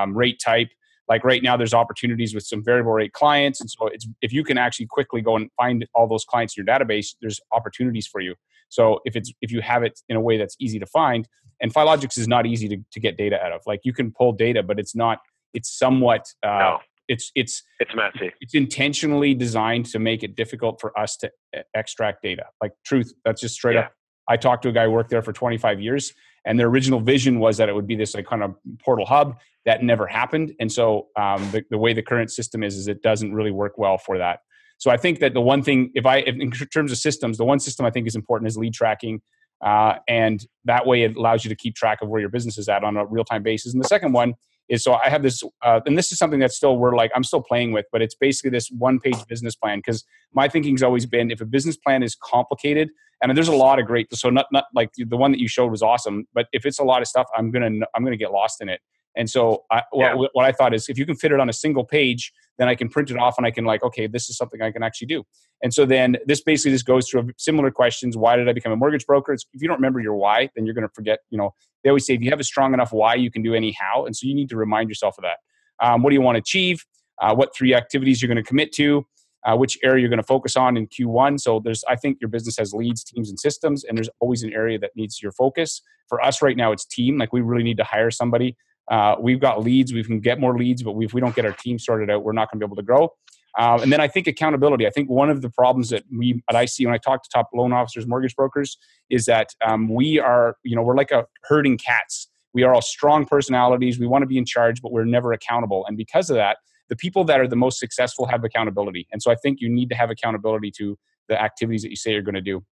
Speaker 1: rate type. Like right now, there's opportunities with some variable rate clients, and so if you can actually quickly go and find all those clients in your database, there's opportunities for you. So if you have it in a way that's easy to find, and Filogix is not easy to get data out of. Like you can pull data, but it's not. It's somewhat.
Speaker 2: No.
Speaker 1: It's
Speaker 2: messy.
Speaker 1: It's intentionally designed to make it difficult for us to extract data. Like truth, that's just straight up. I talked to a guy who worked there for 25 years, and their original vision was that it would be this like kind of portal hub. That never happened, and so the way the current system is it doesn't really work well for that. So I think that the one thing, if in terms of systems, the one system I think is important is lead tracking, and that way it allows you to keep track of where your business is at on a real-time basis. And the second one is, so I have this, and this is something that's still I'm still playing with, but it's basically this one-page business plan, because my thinking's always been, if a business plan is complicated, and there's a lot of great, so not like the one that you showed was awesome, but if it's a lot of stuff, I'm gonna get lost in it. And so what I thought is, if you can fit it on a single page, then I can print it off and I can okay, this is something I can actually do. And so then this basically just goes through similar questions. Why did I become a mortgage broker? If you don't remember your why, then you're going to forget. They always say if you have a strong enough why, you can do any how. And so you need to remind yourself of that. What do you want to achieve? What 3 activities you're going to commit to? Which area you're going to focus on in Q1. So I think your business has leads, teams, and systems, and there's always an area that needs your focus. For us right now, it's team. Like we really need to hire somebody. We've got leads. We can get more leads, but if we don't get our team sorted out, we're not going to be able to grow. And then I think accountability. I think one of the problems that I see when I talk to top loan officers, mortgage brokers, is that we are, we're like a herding cats. We are all strong personalities. We want to be in charge, but we're never accountable. And because of that, the people that are the most successful have accountability. And so I think you need to have accountability to the activities that you say you're going to do.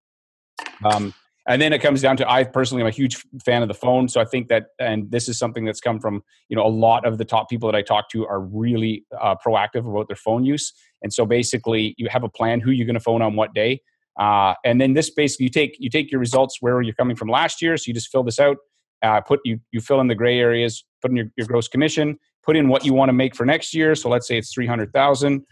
Speaker 1: And then it comes down to, I personally am a huge fan of the phone. So I think that, and this is something that's come from, a lot of the top people that I talk to are really proactive about their phone use. And so basically you have a plan, who you're going to phone on what day. And then this basically, you take your results where you're coming from last year. So you just fill this out, you fill in the gray areas, put in your gross commission, put in what you want to make for next year. So let's say it's 300,000.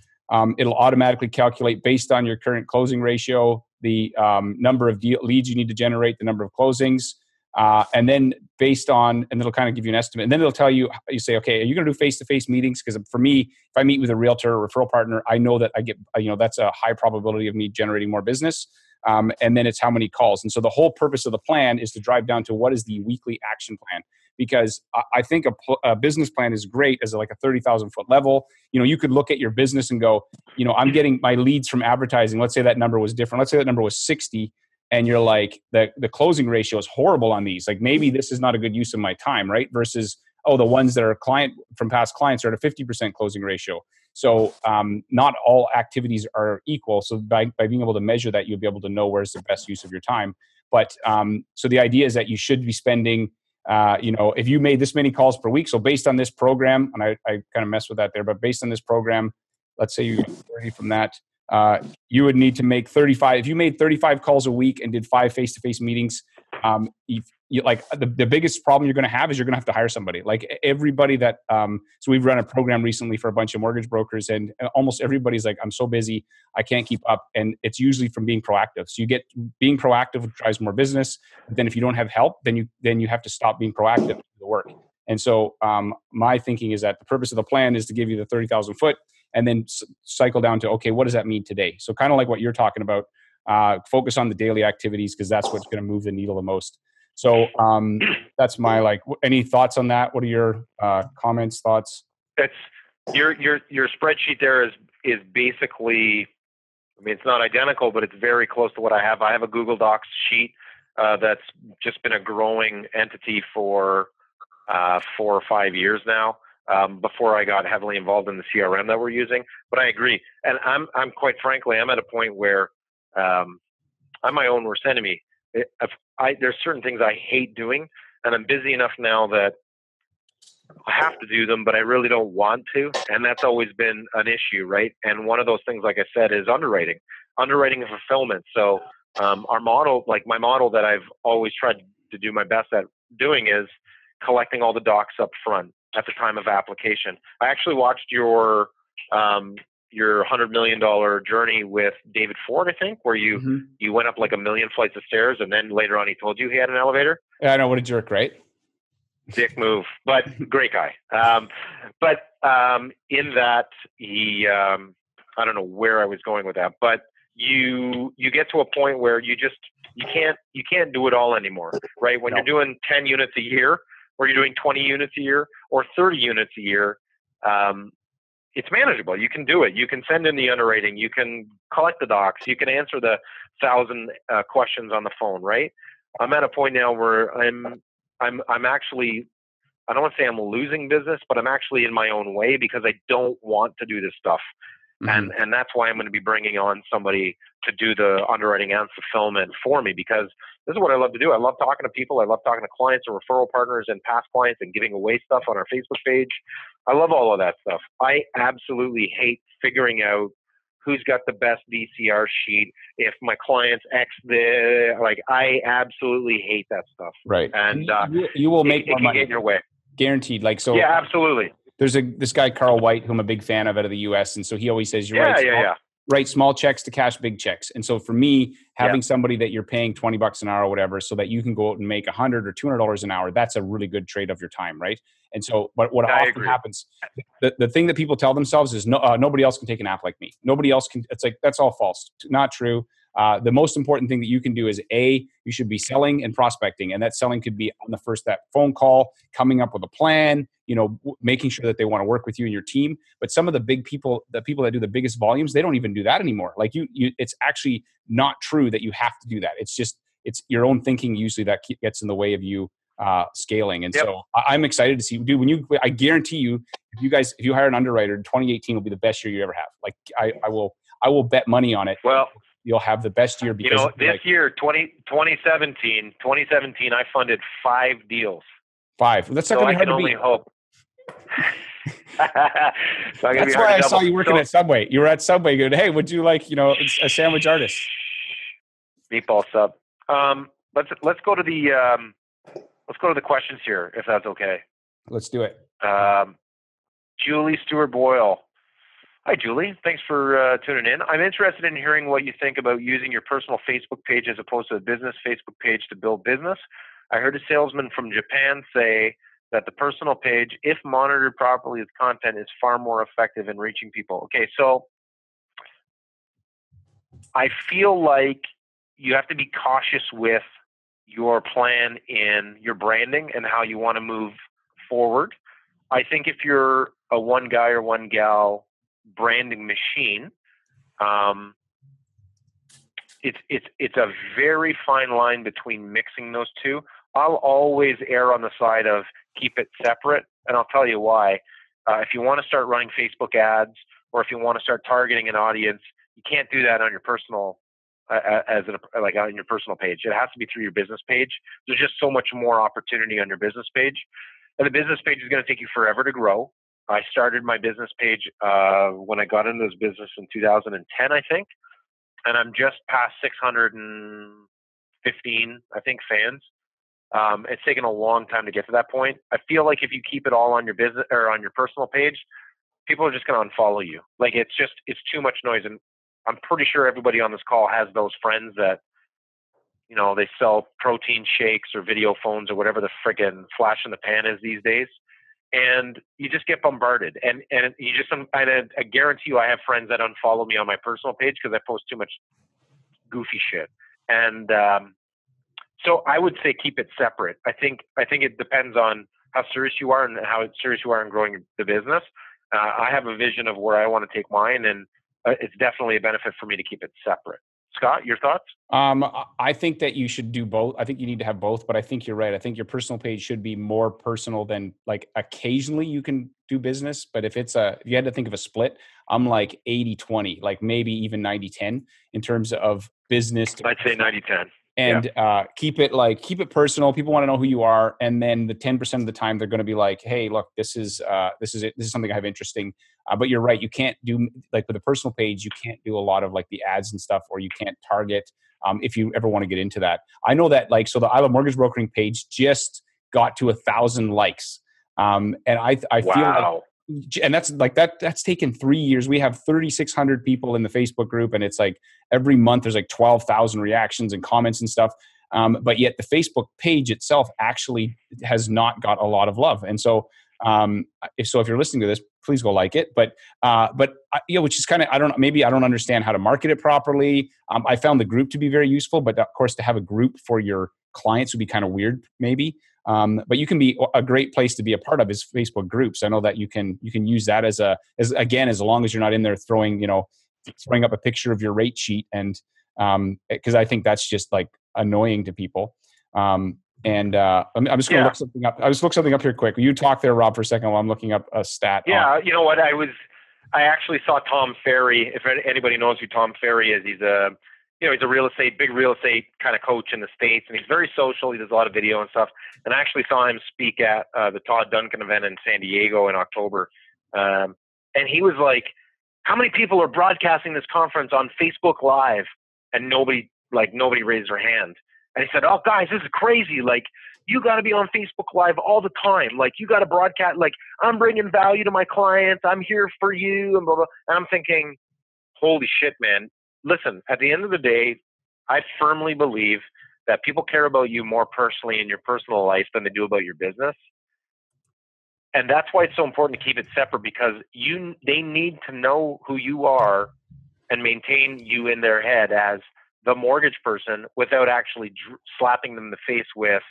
Speaker 1: It'll automatically calculate based on your current closing ratio, the number of leads you need to generate, the number of closings, and then and it'll kind of give you an estimate. And then it'll tell you say, okay, are you going to do face-to-face meetings? Because for me, if I meet with a realtor or referral partner, I know that I get, that's a high probability of me generating more business. And then it's how many calls. And so the whole purpose of the plan is to drive down to what is the weekly action plan. Because I think a business plan is great as like a 30,000 foot level. You could look at your business and go, I'm getting my leads from advertising. Let's say that number was different. Let's say that number was 60. And you're like, the closing ratio is horrible on these. Like maybe this is not a good use of my time, right? Versus, the ones that are from past clients are at a 50% closing ratio. So not all activities are equal. So by being able to measure that, you'll be able to know where's the best use of your time. But so the idea is that you should be spending, if you made this many calls per week, so based on this program, and I kind of messed with that there, but based on this program, let's say you got 30 from that, you would need to make 35. If you made 35 calls a week and did 5 face-to-face meetings, like the biggest problem you're going to have is you're going to have to hire somebody. Like everybody that, so we've run a program recently for a bunch of mortgage brokers, and almost everybody's like, I'm so busy, I can't keep up. And it's usually from being proactive. So you get being proactive drives more business. But then if you don't have help, then you have to stop being proactive to do the work. And so my thinking is that the purpose of the plan is to give you the 30,000 foot and then cycle down to, okay, what does that mean today? So kind of like what you're talking about, focus on the daily activities, because that's what's going to move the needle the most. So that's my, like, any thoughts on that? What are your comments, thoughts?
Speaker 2: That's your spreadsheet there is basically, I mean, it's not identical, but it's very close to what I have. I have a Google Docs sheet that's just been a growing entity for 4 or 5 years now. Before I got heavily involved in the CRM that we're using, but I agree, and I'm quite frankly, I'm at a point where I'm my own worst enemy. There's certain things I hate doing, and I'm busy enough now that I have to do them, but I really don't want to, and that's always been an issue, right? And one of those things, like I said, is underwriting and fulfillment. So our model, like my model that I've always tried to do my best at doing, is collecting all the docs up front at the time of application. I actually watched your $100 million journey with David Ford, I think, where you went up like 1 million flights of stairs, and then later on he told you he had an elevator.
Speaker 1: Yeah, I know, what a jerk, right?
Speaker 2: Dick move, but great guy. But in that he, I don't know where I was going with that, but you get to a point where you can't do it all anymore, right? When you're doing 10 units a year, or you're doing 20 units a year, or 30 units a year, it's manageable. You can do it. You can send in the underwriting. You can collect the docs. You can answer the 1,000 questions on the phone, right? I'm at a point now where I'm actually, I don't want to say I'm losing business, but I'm actually in my own way because I don't want to do this stuff. And that's why I'm going to be bringing on somebody to do the underwriting and fulfillment for me, because this is what I love to do. I love talking to people. I love talking to clients and referral partners and past clients and giving away stuff on our Facebook page. I love all of that stuff. I absolutely hate figuring out who's got the best VCR sheet, if my clients I absolutely hate that stuff.
Speaker 1: Right.
Speaker 2: And
Speaker 1: you will make more money.
Speaker 2: Get in your way.
Speaker 1: Guaranteed. Like, so.
Speaker 2: Yeah, absolutely.
Speaker 1: There's this guy, Carl White, who I'm a big fan of out of the US. And so he always says, write small checks to cash big checks. And so for me, having somebody that you're paying $20 an hour or whatever, so that you can go out and make $100 or $200 an hour, that's a really good trade of your time, right? And so, but what often happens, the thing that people tell themselves is, nobody else can take an app like me. Nobody else can. It's like, that's all false. Not true. The most important thing that you can do is you should be selling and prospecting. And that selling could be on the first that phone call, coming up with a plan, making sure that they want to work with you and your team. But some of the big people, the people that do the biggest volumes, they don't even do that anymore. Like it's actually not true that you have to do that. It's your own thinking usually that gets in the way of you scaling. And so I'm excited to see, dude, I guarantee you, if you hire an underwriter, 2018 will be the best year you ever have. Like I will bet money on it.
Speaker 2: Well,
Speaker 1: you'll have the best year because
Speaker 2: this year, 2017, I funded 5 deals.
Speaker 1: 5. Well, that's not going to be hard to beat.
Speaker 2: I can only hope.
Speaker 1: That's why I saw you working at Subway. You were at Subway going, hey, would you like, a sandwich artist?
Speaker 2: Meatball sub. Let's go to the questions here, if that's okay.
Speaker 1: Let's do it.
Speaker 2: Julie Stewart Boyle. Hi, Julie. Thanks for tuning in. I'm interested in hearing what you think about using your personal Facebook page as opposed to a business Facebook page to build business. I heard a salesman from Japan say that the personal page, if monitored properly with content, is far more effective in reaching people. Okay, so I feel like you have to be cautious with your plan in your branding and how you want to move forward. I think if you're a one guy or one gal branding machine, it's a very fine line between mixing those two. I'll always err on the side of keep it separate, and I'll tell you why. If you want to start running Facebook ads, or if you want to start targeting an audience, you can't do that on your personal on your personal page. It has to be through your business page. There's just so much more opportunity on your business page, and the business page is going to take you forever to grow. I started my business page when I got into this business in 2010, I think, and I'm just past 600 and 15, I think, fans. It's taken a long time to get to that point. I feel like if you keep it all on your business or on your personal page, people are just going to unfollow you. Like it's too much noise. And I'm pretty sure everybody on this call has those friends that, you know, they sell protein shakes or video phones or whatever the friggin' flash in the pan is these days. And you just get bombarded. And you just, I guarantee you I have friends that unfollow me on my personal page because I post too much goofy shit. And so I would say keep it separate. I think it depends on how serious you are and how serious you are in growing the business. I have a vision of where I want to take mine, and it's definitely a benefit for me to keep it separate. Scott, your thoughts?
Speaker 1: I think that you should do both. I think you need to have both, but I think you're right. I think your personal page should be more personal than like occasionally you can do business. But if you had to think of a split, I'm like 80-20, like maybe even 90-10 in terms of business.
Speaker 2: I'd say 90-10.
Speaker 1: And keep it personal. People want to know who you are, and then the 10% of the time they're going to be like, "Hey, look, this is it. This is something I have interesting." But you're right. You can't do like with a personal page. You can't do a lot of like the ads and stuff, or you can't target. If you ever want to get into that, I know that like so the I Love Mortgage Brokering page just got to 1,000 likes, and I feel like. And that's like that's taken 3 years. We have 3,600 people in the Facebook group, and it's like every month there's like 12,000 reactions and comments and stuff. But yet the Facebook page itself actually has not got a lot of love. And so, if you're listening to this, please go like it. But which is kind of maybe I don't understand how to market it properly. I found the group to be very useful, but of course to have a group for your clients would be kind of weird, maybe. But you can be a great place to be a part of is Facebook groups. I know that you can use that as long as you're not in there throwing up a picture of your rate sheet and because I think that's just like annoying to people. I'm just going to look something up. I'll just look something up here quick. You talk there, Rob, for a second while I'm looking up a stat.
Speaker 2: Yeah, you know what? I actually saw Tom Ferry. If anybody knows who Tom Ferry is, he's a big real estate kind of coach in the States, and he's very social. He does a lot of video and stuff. And I actually saw him speak at the Todd Duncan event in San Diego in October. And he was like, how many people are broadcasting this conference on Facebook Live? And nobody raised their hand. And he said, oh, guys, this is crazy. Like, you got to be on Facebook Live all the time. Like, you got to broadcast. Like, I'm bringing value to my clients. I'm here for you. And blah, blah. And I'm thinking, holy shit, man. Listen, at the end of the day, I firmly believe that people care about you more personally in your personal life than they do about your business. And that's why it's so important to keep it separate, because they need to know who you are and maintain you in their head as the mortgage person without actually slapping them in the face with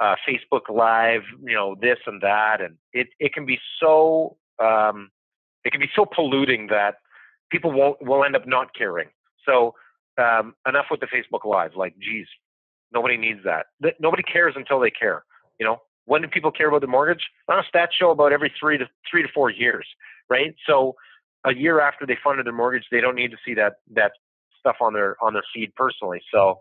Speaker 2: Facebook Live, this and that. And it can be so polluting that people will end up not caring. So enough with the Facebook Live. Like, geez, nobody needs that. Nobody cares until they care. When do people care about the mortgage? Stats show about every 3 to 4 years, right? So a year after they funded their mortgage, they don't need to see that stuff on their feed personally. So,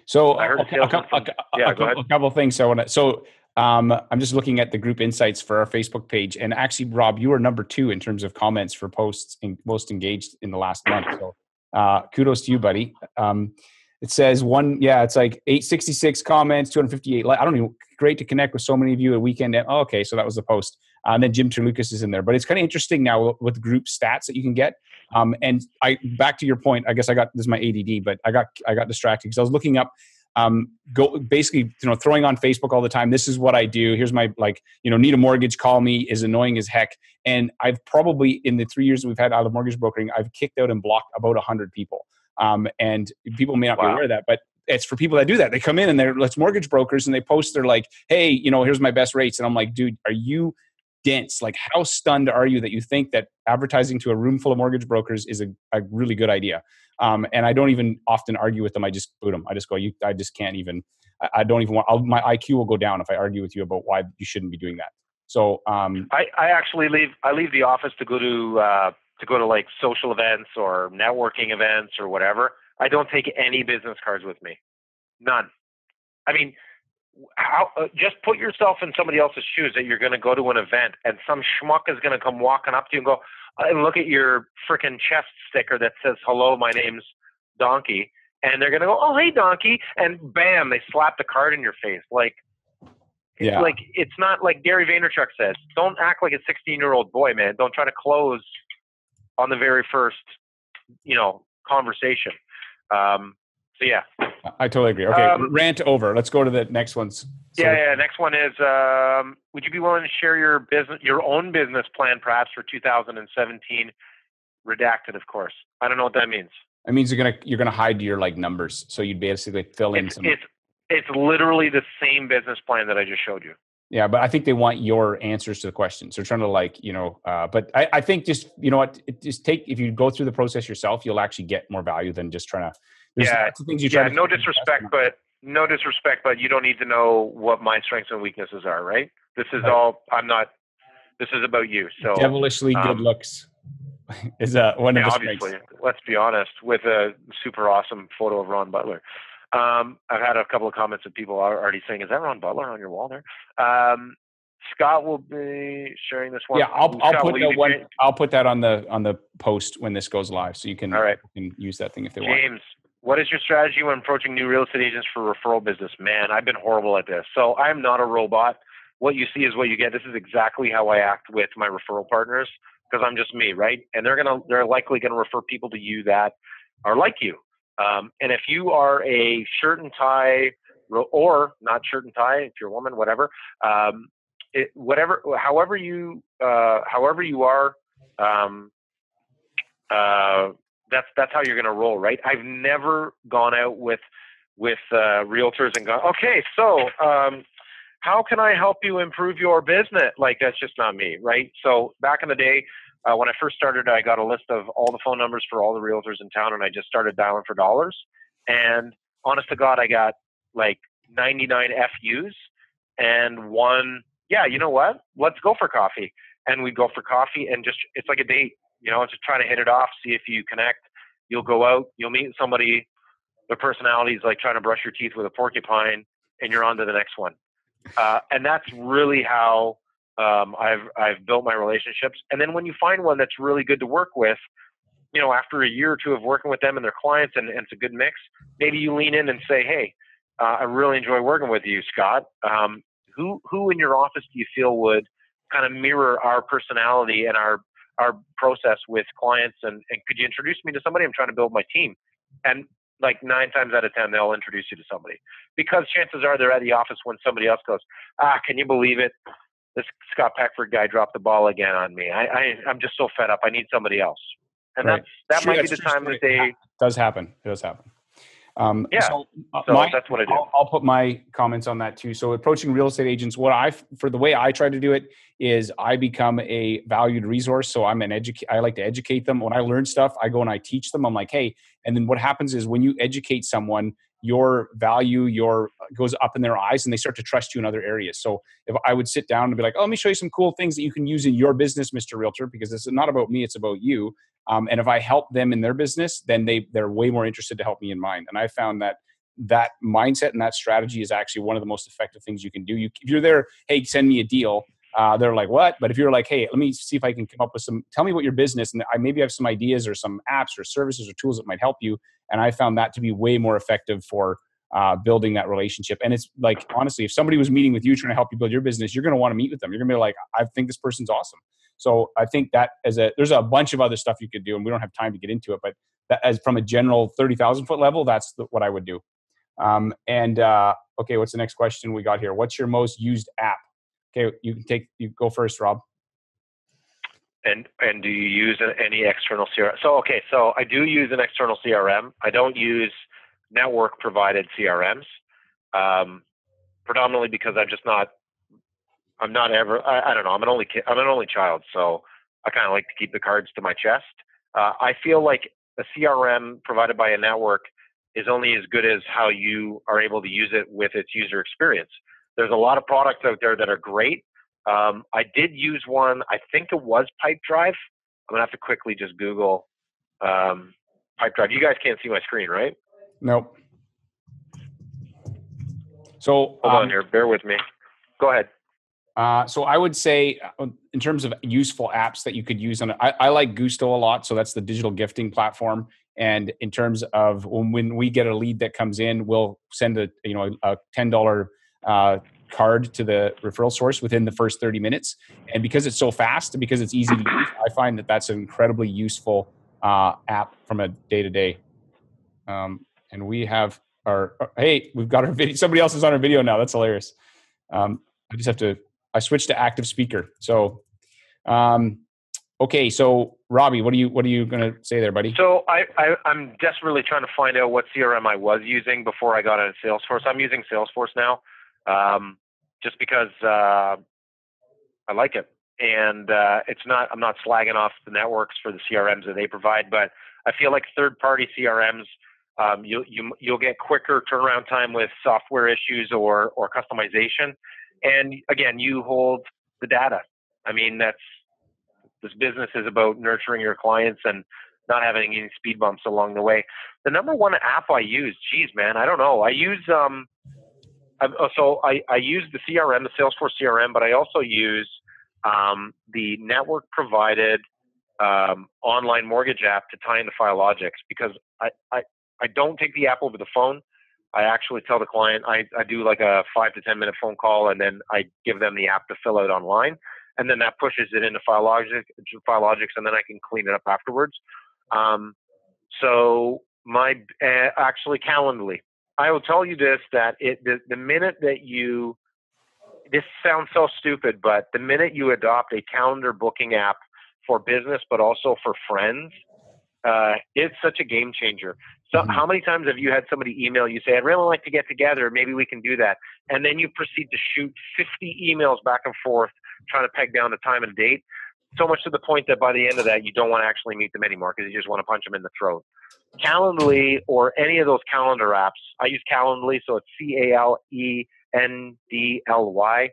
Speaker 1: So
Speaker 2: I heard
Speaker 1: a couple of things. I'm just looking at the group insights for our Facebook page, and actually, Rob, you are number 2 in terms of comments for posts most engaged in the last month. So kudos to you, buddy. It says it's like 866 comments, 258. I don't know. Great to connect with so many of you at weekend. Okay, so that was the post. And then Jim Terlucas is in there. But it's kind of interesting now with group stats that you can get. And back to your point, I guess this is my ADD, but I got distracted because I was looking up throwing on Facebook all the time. This is what I do. Here's my need a mortgage, call me is annoying as heck. And I've probably in the 3 years that we've had out of mortgage brokering, I've kicked out and blocked about 100 people. And people may not be aware of that, but it's for people that do that. They come in and they're mortgage brokers and they post, they're like, hey, here's my best rates. And I'm like, dude, are you dense? Like, how stunned are you that you think that advertising to a room full of mortgage brokers is a really good idea? And I don't even often argue with them. I just boot them. I just go, I just can't even, I don't even want, my IQ will go down if I argue with you about why you shouldn't be doing that. So
Speaker 2: I actually leave the office to go to like social events or networking events or whatever. I don't take any business cards with me. None. I mean, just put yourself in somebody else's shoes that you're going to go to an event and some schmuck is going to come walking up to you and go and look at your freaking chest sticker that says, hello, my name's Donkey. And they're going to go, oh, hey, Donkey. And bam, they slap the card in your face. Like, like it's not like Gary Vaynerchuk says, don't act like a 16-year-old boy, man. Don't try to close on the very first, conversation. So yeah,
Speaker 1: I totally agree. Okay, rant over. Let's go to the next ones. So,
Speaker 2: Next one is: would you be willing to share your own business plan, perhaps for 2017? Redacted, of course. I don't know what that means.
Speaker 1: It means you're gonna hide your numbers, so you'd basically fill in some.
Speaker 2: It's literally the same business plan that I just showed you.
Speaker 1: Yeah, but I think they want your answers to the questions. They're trying to but I think just, if you go through the process yourself, you'll actually get more value than just trying to. No disrespect, but you don't need to know what my strengths and weaknesses are, right? This is this is about you. So devilishly good looks is one of the
Speaker 2: obviously,
Speaker 1: strengths.
Speaker 2: Let's be honest, with a super awesome photo of Ron Butler. I've had a couple of comments of people are already saying, is that Ron Butler on your wall there? Scott will be sharing this one.
Speaker 1: Yeah, I'll put that on the post when this goes live, so you can, you can use that thing if they want.
Speaker 2: James, what is your strategy when approaching new real estate agents for referral business? Man, I've been horrible at this. So I'm not a robot. What you see is what you get. This is exactly how I act with my referral partners because I'm just me, right? And they're likely going to refer people to you that are like you. And if you are a shirt and tie, or not shirt and tie, if you're a woman, whatever, however you are, that's how you're going to roll, right? I've never gone out with realtors and gone, okay, so how can I help you improve your business? Like, that's just not me, right? So back in the day, when I first started, I got a list of all the phone numbers for all the realtors in town, and I just started dialing for dollars. And honest to God, I got like 99 FUs and one, yeah, you know what? Let's go for coffee. And we'd go for coffee and it's like a date, just trying to hit it off, see if you connect. You'll go out, you'll meet somebody, their personality is like trying to brush your teeth with a porcupine, and you're on to the next one. And that's really how I've built my relationships. And then when you find one that's really good to work with, after a year or two of working with them and their clients, and it's a good mix, maybe you lean in and say, hey, I really enjoy working with you, Scott. Who in your office do you feel would kind of mirror our personality and our process with clients? And could you introduce me to somebody? I'm trying to build my team. And like 9 times out of 10, they'll introduce you to somebody, because chances are they're at the office when somebody else goes, can you believe it? This Scott Peckford guy dropped the ball again on me. I'm just so fed up. I need somebody else. And
Speaker 1: right.
Speaker 2: that might be the time that
Speaker 1: it does happen. It does happen.
Speaker 2: So that's what I do.
Speaker 1: I'll put my comments on that too. So approaching real estate agents, for the way I try to do it is I become a valued resource. So I like to educate them. When I learn stuff, I go and I teach them. I'm like, hey, and then what happens is when you educate someone, your value, goes up in their eyes, and they start to trust you in other areas. So if I would sit down and be like, oh, let me show you some cool things that you can use in your business, Mr. Realtor, because it's not about me, it's about you. And if I help them in their business, then they're way more interested to help me in mine. And I found that mindset and that strategy is actually one of the most effective things you can do. If you're there, hey, send me a deal. They're like, what? But if you're like, hey, let me see if I can come up with tell me about your business. And I maybe have some ideas or some apps or services or tools that might help you. And I found that to be way more effective for building that relationship. And it's like, honestly, if somebody was meeting with you trying to help you build your business, you're going to want to meet with them. You're going to be like, I think this person's awesome. So I think that there's a bunch of other stuff you could do, and we don't have time to get into it, but that, from a general 30,000 foot level, that's what I would do. Okay, what's the next question we got here? What's your most used app? Okay, you go first, Rob.
Speaker 2: And do you use any external CRM? So I do use an external CRM. I don't use network provided CRMs, predominantly because I don't know. I'm an only child, so I kind of like to keep the cards to my chest. I feel like a CRM provided by a network is only as good as how you are able to use it with its user experience. There's a lot of products out there that are great. I did use one. I think it was Pipedrive. I'm gonna have to quickly just Google Pipedrive. You guys can't see my screen, right?
Speaker 1: Nope. So
Speaker 2: Hold on here. Bear with me. Go ahead.
Speaker 1: So I would say in terms of useful apps that you could use on it, I like Gusto a lot. So that's the digital gifting platform. And in terms of when we get a lead that comes in, we'll send a $10 card to the referral source within the first 30 minutes. And because it's so fast and because it's easy to use, I find that that's an incredibly useful app from a day to day. And we have we've got our video. Somebody else is on our video now. That's hilarious. I just have to. I switched to active speaker. So, okay. So, Robbie, what are you going to say there, buddy?
Speaker 2: So I'm desperately trying to find out what CRM I was using before I got into Salesforce. I'm using Salesforce now, just because I like it, and I'm not slagging off the networks for the CRMs that they provide, but I feel like third-party CRMs. You'll get quicker turnaround time with software issues or customization. And again, you hold the data. I mean, this business is about nurturing your clients and not having any speed bumps along the way. The number one app I use, geez, man, I don't know. I use I use the CRM, the Salesforce CRM, but I also use the network provided online mortgage app to tie into Filogics, because I don't take the app over the phone. I actually tell the client, I do like a 5 to 10 minute phone call, and then I give them the app to fill out online. And then that pushes it into Filogics, and then I can clean it up afterwards. So actually Calendly, I will tell you this, that the minute that this sounds so stupid, but the minute you adopt a calendar booking app for business, but also for friends, it's such a game changer. So how many times have you had somebody email you, say, I'd really like to get together, maybe we can do that, and then you proceed to shoot 50 emails back and forth trying to peg down the time and date, so much to the point that by the end of that you don't want to actually meet them anymore because you just want to punch them in the throat. Calendly or any of those calendar apps, I use Calendly, so it's CALENDLY.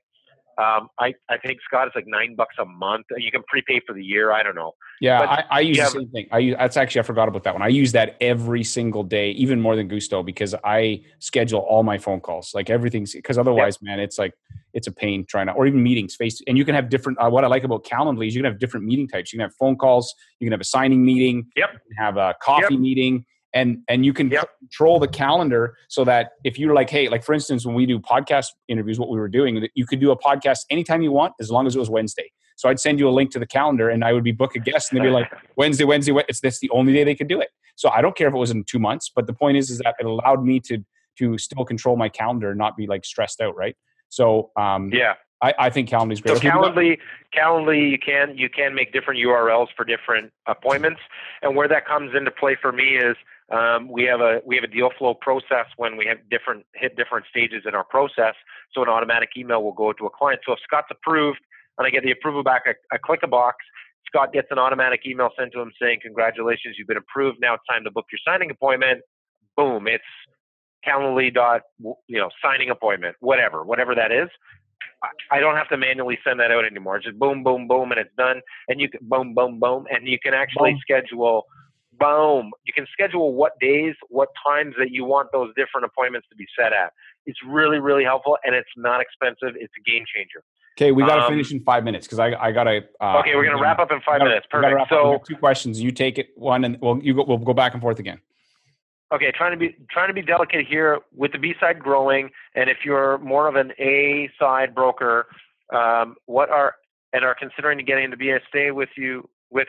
Speaker 2: I think, Scott, it's like $9 a month. You can prepay for the year. I don't know.
Speaker 1: Yeah, I use the same thing. I forgot about that one. I use that every single day, even more than Gusto, because I schedule all my phone calls, like everything's, because otherwise, man, it's like, it's a pain trying to, or even meetings and you can have different, what I like about Calendly is you can have different meeting types. You can have phone calls, you can have a signing meeting, you can have a coffee meeting, and you can control the calendar so that if you're like, hey, like for instance, when we do podcast interviews, what we were doing, you could do a podcast anytime you want, as long as it was Wednesday. So I'd send you a link to the calendar and I would book a guest and they'd be like, Wednesday. That's the only day they could do it. So I don't care if it was in 2 months, but the point is that it allowed me to still control my calendar and not be like stressed out. Right. So, I think Calendly is great.
Speaker 2: So Calendly, you can make different URLs for different appointments. And where that comes into play for me is, we have a deal flow process when we have hit different stages in our process. So an automatic email will go to a client. So if Scott's approved and I get the approval back, I click a box. Scott gets an automatic email sent to him saying, congratulations, you've been approved. Now it's time to book your signing appointment. Boom. It's Calendly signing appointment, whatever that is. I don't have to manually send that out anymore. It's just boom, boom, boom, and it's done. And you can boom, boom, boom, and you can actually schedule. Boom. You can schedule what days, what times that you want those different appointments to be set at. It's really, really helpful, and it's not expensive. It's a game changer.
Speaker 1: Okay, we got to finish in 5 minutes because I got to.
Speaker 2: Okay, we're going to wrap up in 5 minutes. Perfect.
Speaker 1: So 2 questions. You take it one, and we'll go back and forth again.
Speaker 2: Okay, trying to be delicate here with the B side growing, and if you're more of an A side broker, are considering getting into B, stay with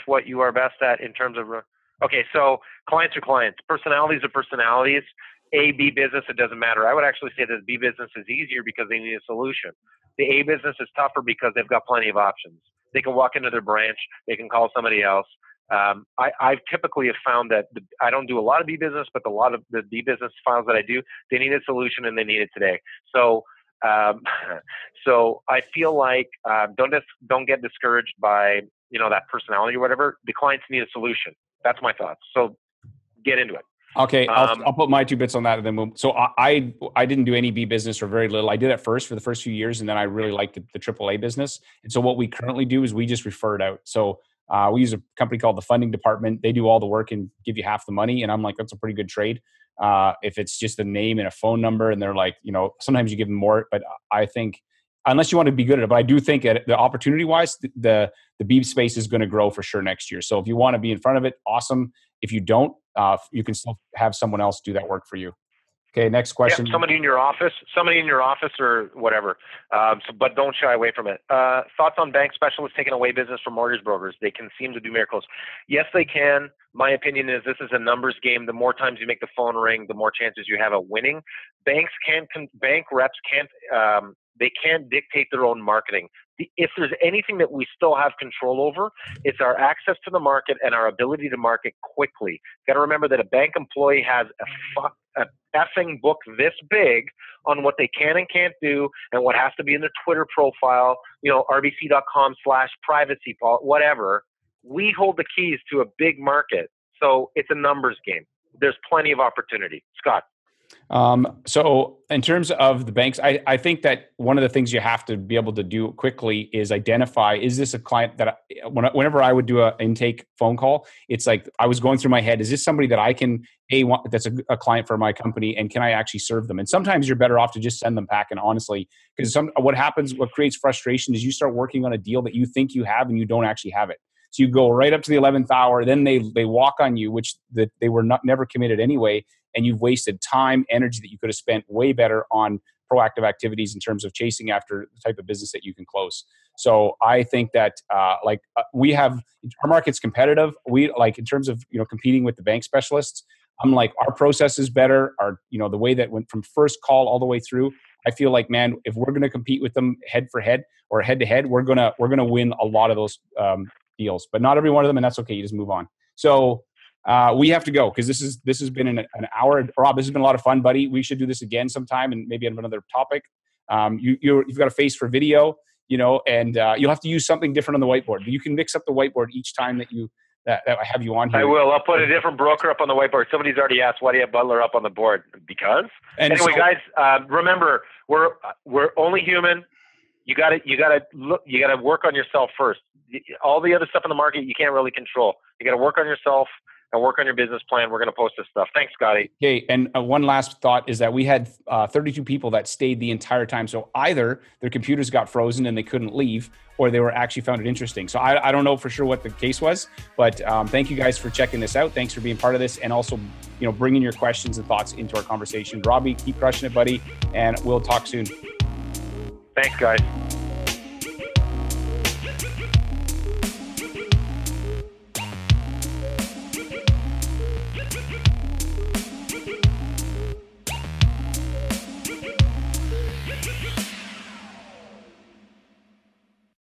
Speaker 2: what you are best at in terms of. Okay, so clients are clients, personalities are personalities. A, B business, it doesn't matter. I would actually say that B business is easier because they need a solution. The A business is tougher because they've got plenty of options. They can walk into their branch, they can call somebody else. I typically have found that I don't do a lot of B business, but a lot of the B business files that I do, they need a solution and they need it today. So, so I feel like don't get discouraged by that personality or whatever. The clients need a solution. That's my thoughts. So get into it.
Speaker 1: Okay, I'll put my 2 bits on that, and then so I didn't do any B business or very little. I did it first for the first few years, and then I really liked the AAA business. And so what we currently do is we just refer it out. So we use a company called the Funding Department. They do all the work and give you half the money, and I'm like, that's a pretty good trade. If it's just a name and a phone number, and they're like, sometimes you give them more. But I think unless you want to be good at it, but I do think that the opportunity wise, the BEEB space is going to grow for sure next year. So if you want to be in front of it, awesome. If you don't, you can still have someone else do that work for you. Okay, next question.
Speaker 2: Yeah, somebody in your office or whatever. But don't shy away from it. Thoughts on bank specialists taking away business from mortgage brokers? They can seem to do miracles. Yes, they can. My opinion is this is a numbers game. The more times you make the phone ring, the more chances you have of winning. Bank reps they can't dictate their own marketing. If there's anything that we still have control over, it's our access to the market and our ability to market quickly. Got to remember that a bank employee has a effing book this big on what they can and can't do and what has to be in their Twitter profile, rbc.com/privacy, whatever. We hold the keys to a big market. So it's a numbers game. There's plenty of opportunity. Scott.
Speaker 1: So in terms of the banks, I think that one of the things you have to be able to do quickly is identify, is this a client that whenever I would do an intake phone call, it's like I was going through my head, is this somebody that I can, that's a client for my company, and can I actually serve them? And sometimes you're better off to just send them packing, honestly, because what creates frustration is you start working on a deal that you think you have and you don't actually have it. So you go right up to the 11th hour, then they walk on you, which they were never committed anyway, and you've wasted time, energy that you could have spent way better on proactive activities in terms of chasing after the type of business that you can close. So I think that we have, our market's competitive. We in terms of competing with the bank specialists. I'm like, our process is better. Our the way that went from first call all the way through. I feel like, man, if we're going to compete with them head for head or head to head, we're gonna win a lot of those deals, but not every one of them, and that's okay. You just move on. So we have to go because this has been an hour. Rob, this has been a lot of fun, buddy. We should do this again sometime and maybe on another topic. You've got a face for video, and you'll have to use something different on the whiteboard. You can mix up the whiteboard each time that I have you on here.
Speaker 2: I will. I'll put a different broker up on the whiteboard. Somebody's already asked, why do you have Butler up on the board? Because. And anyway, guys, remember, we're only human. You gotta look. You gotta work on yourself first. All the other stuff in the market you can't really control. You gotta work on yourself and work on your business plan. We're gonna post this stuff. Thanks, Scotty.
Speaker 1: Okay, and one last thought is that we had 32 people that stayed the entire time. So either their computers got frozen and they couldn't leave, or they were actually found it interesting. So I don't know for sure what the case was, but thank you guys for checking this out. Thanks for being part of this, and also bringing your questions and thoughts into our conversation. Robbie, keep crushing it, buddy, and we'll talk soon.
Speaker 2: Thanks, guys.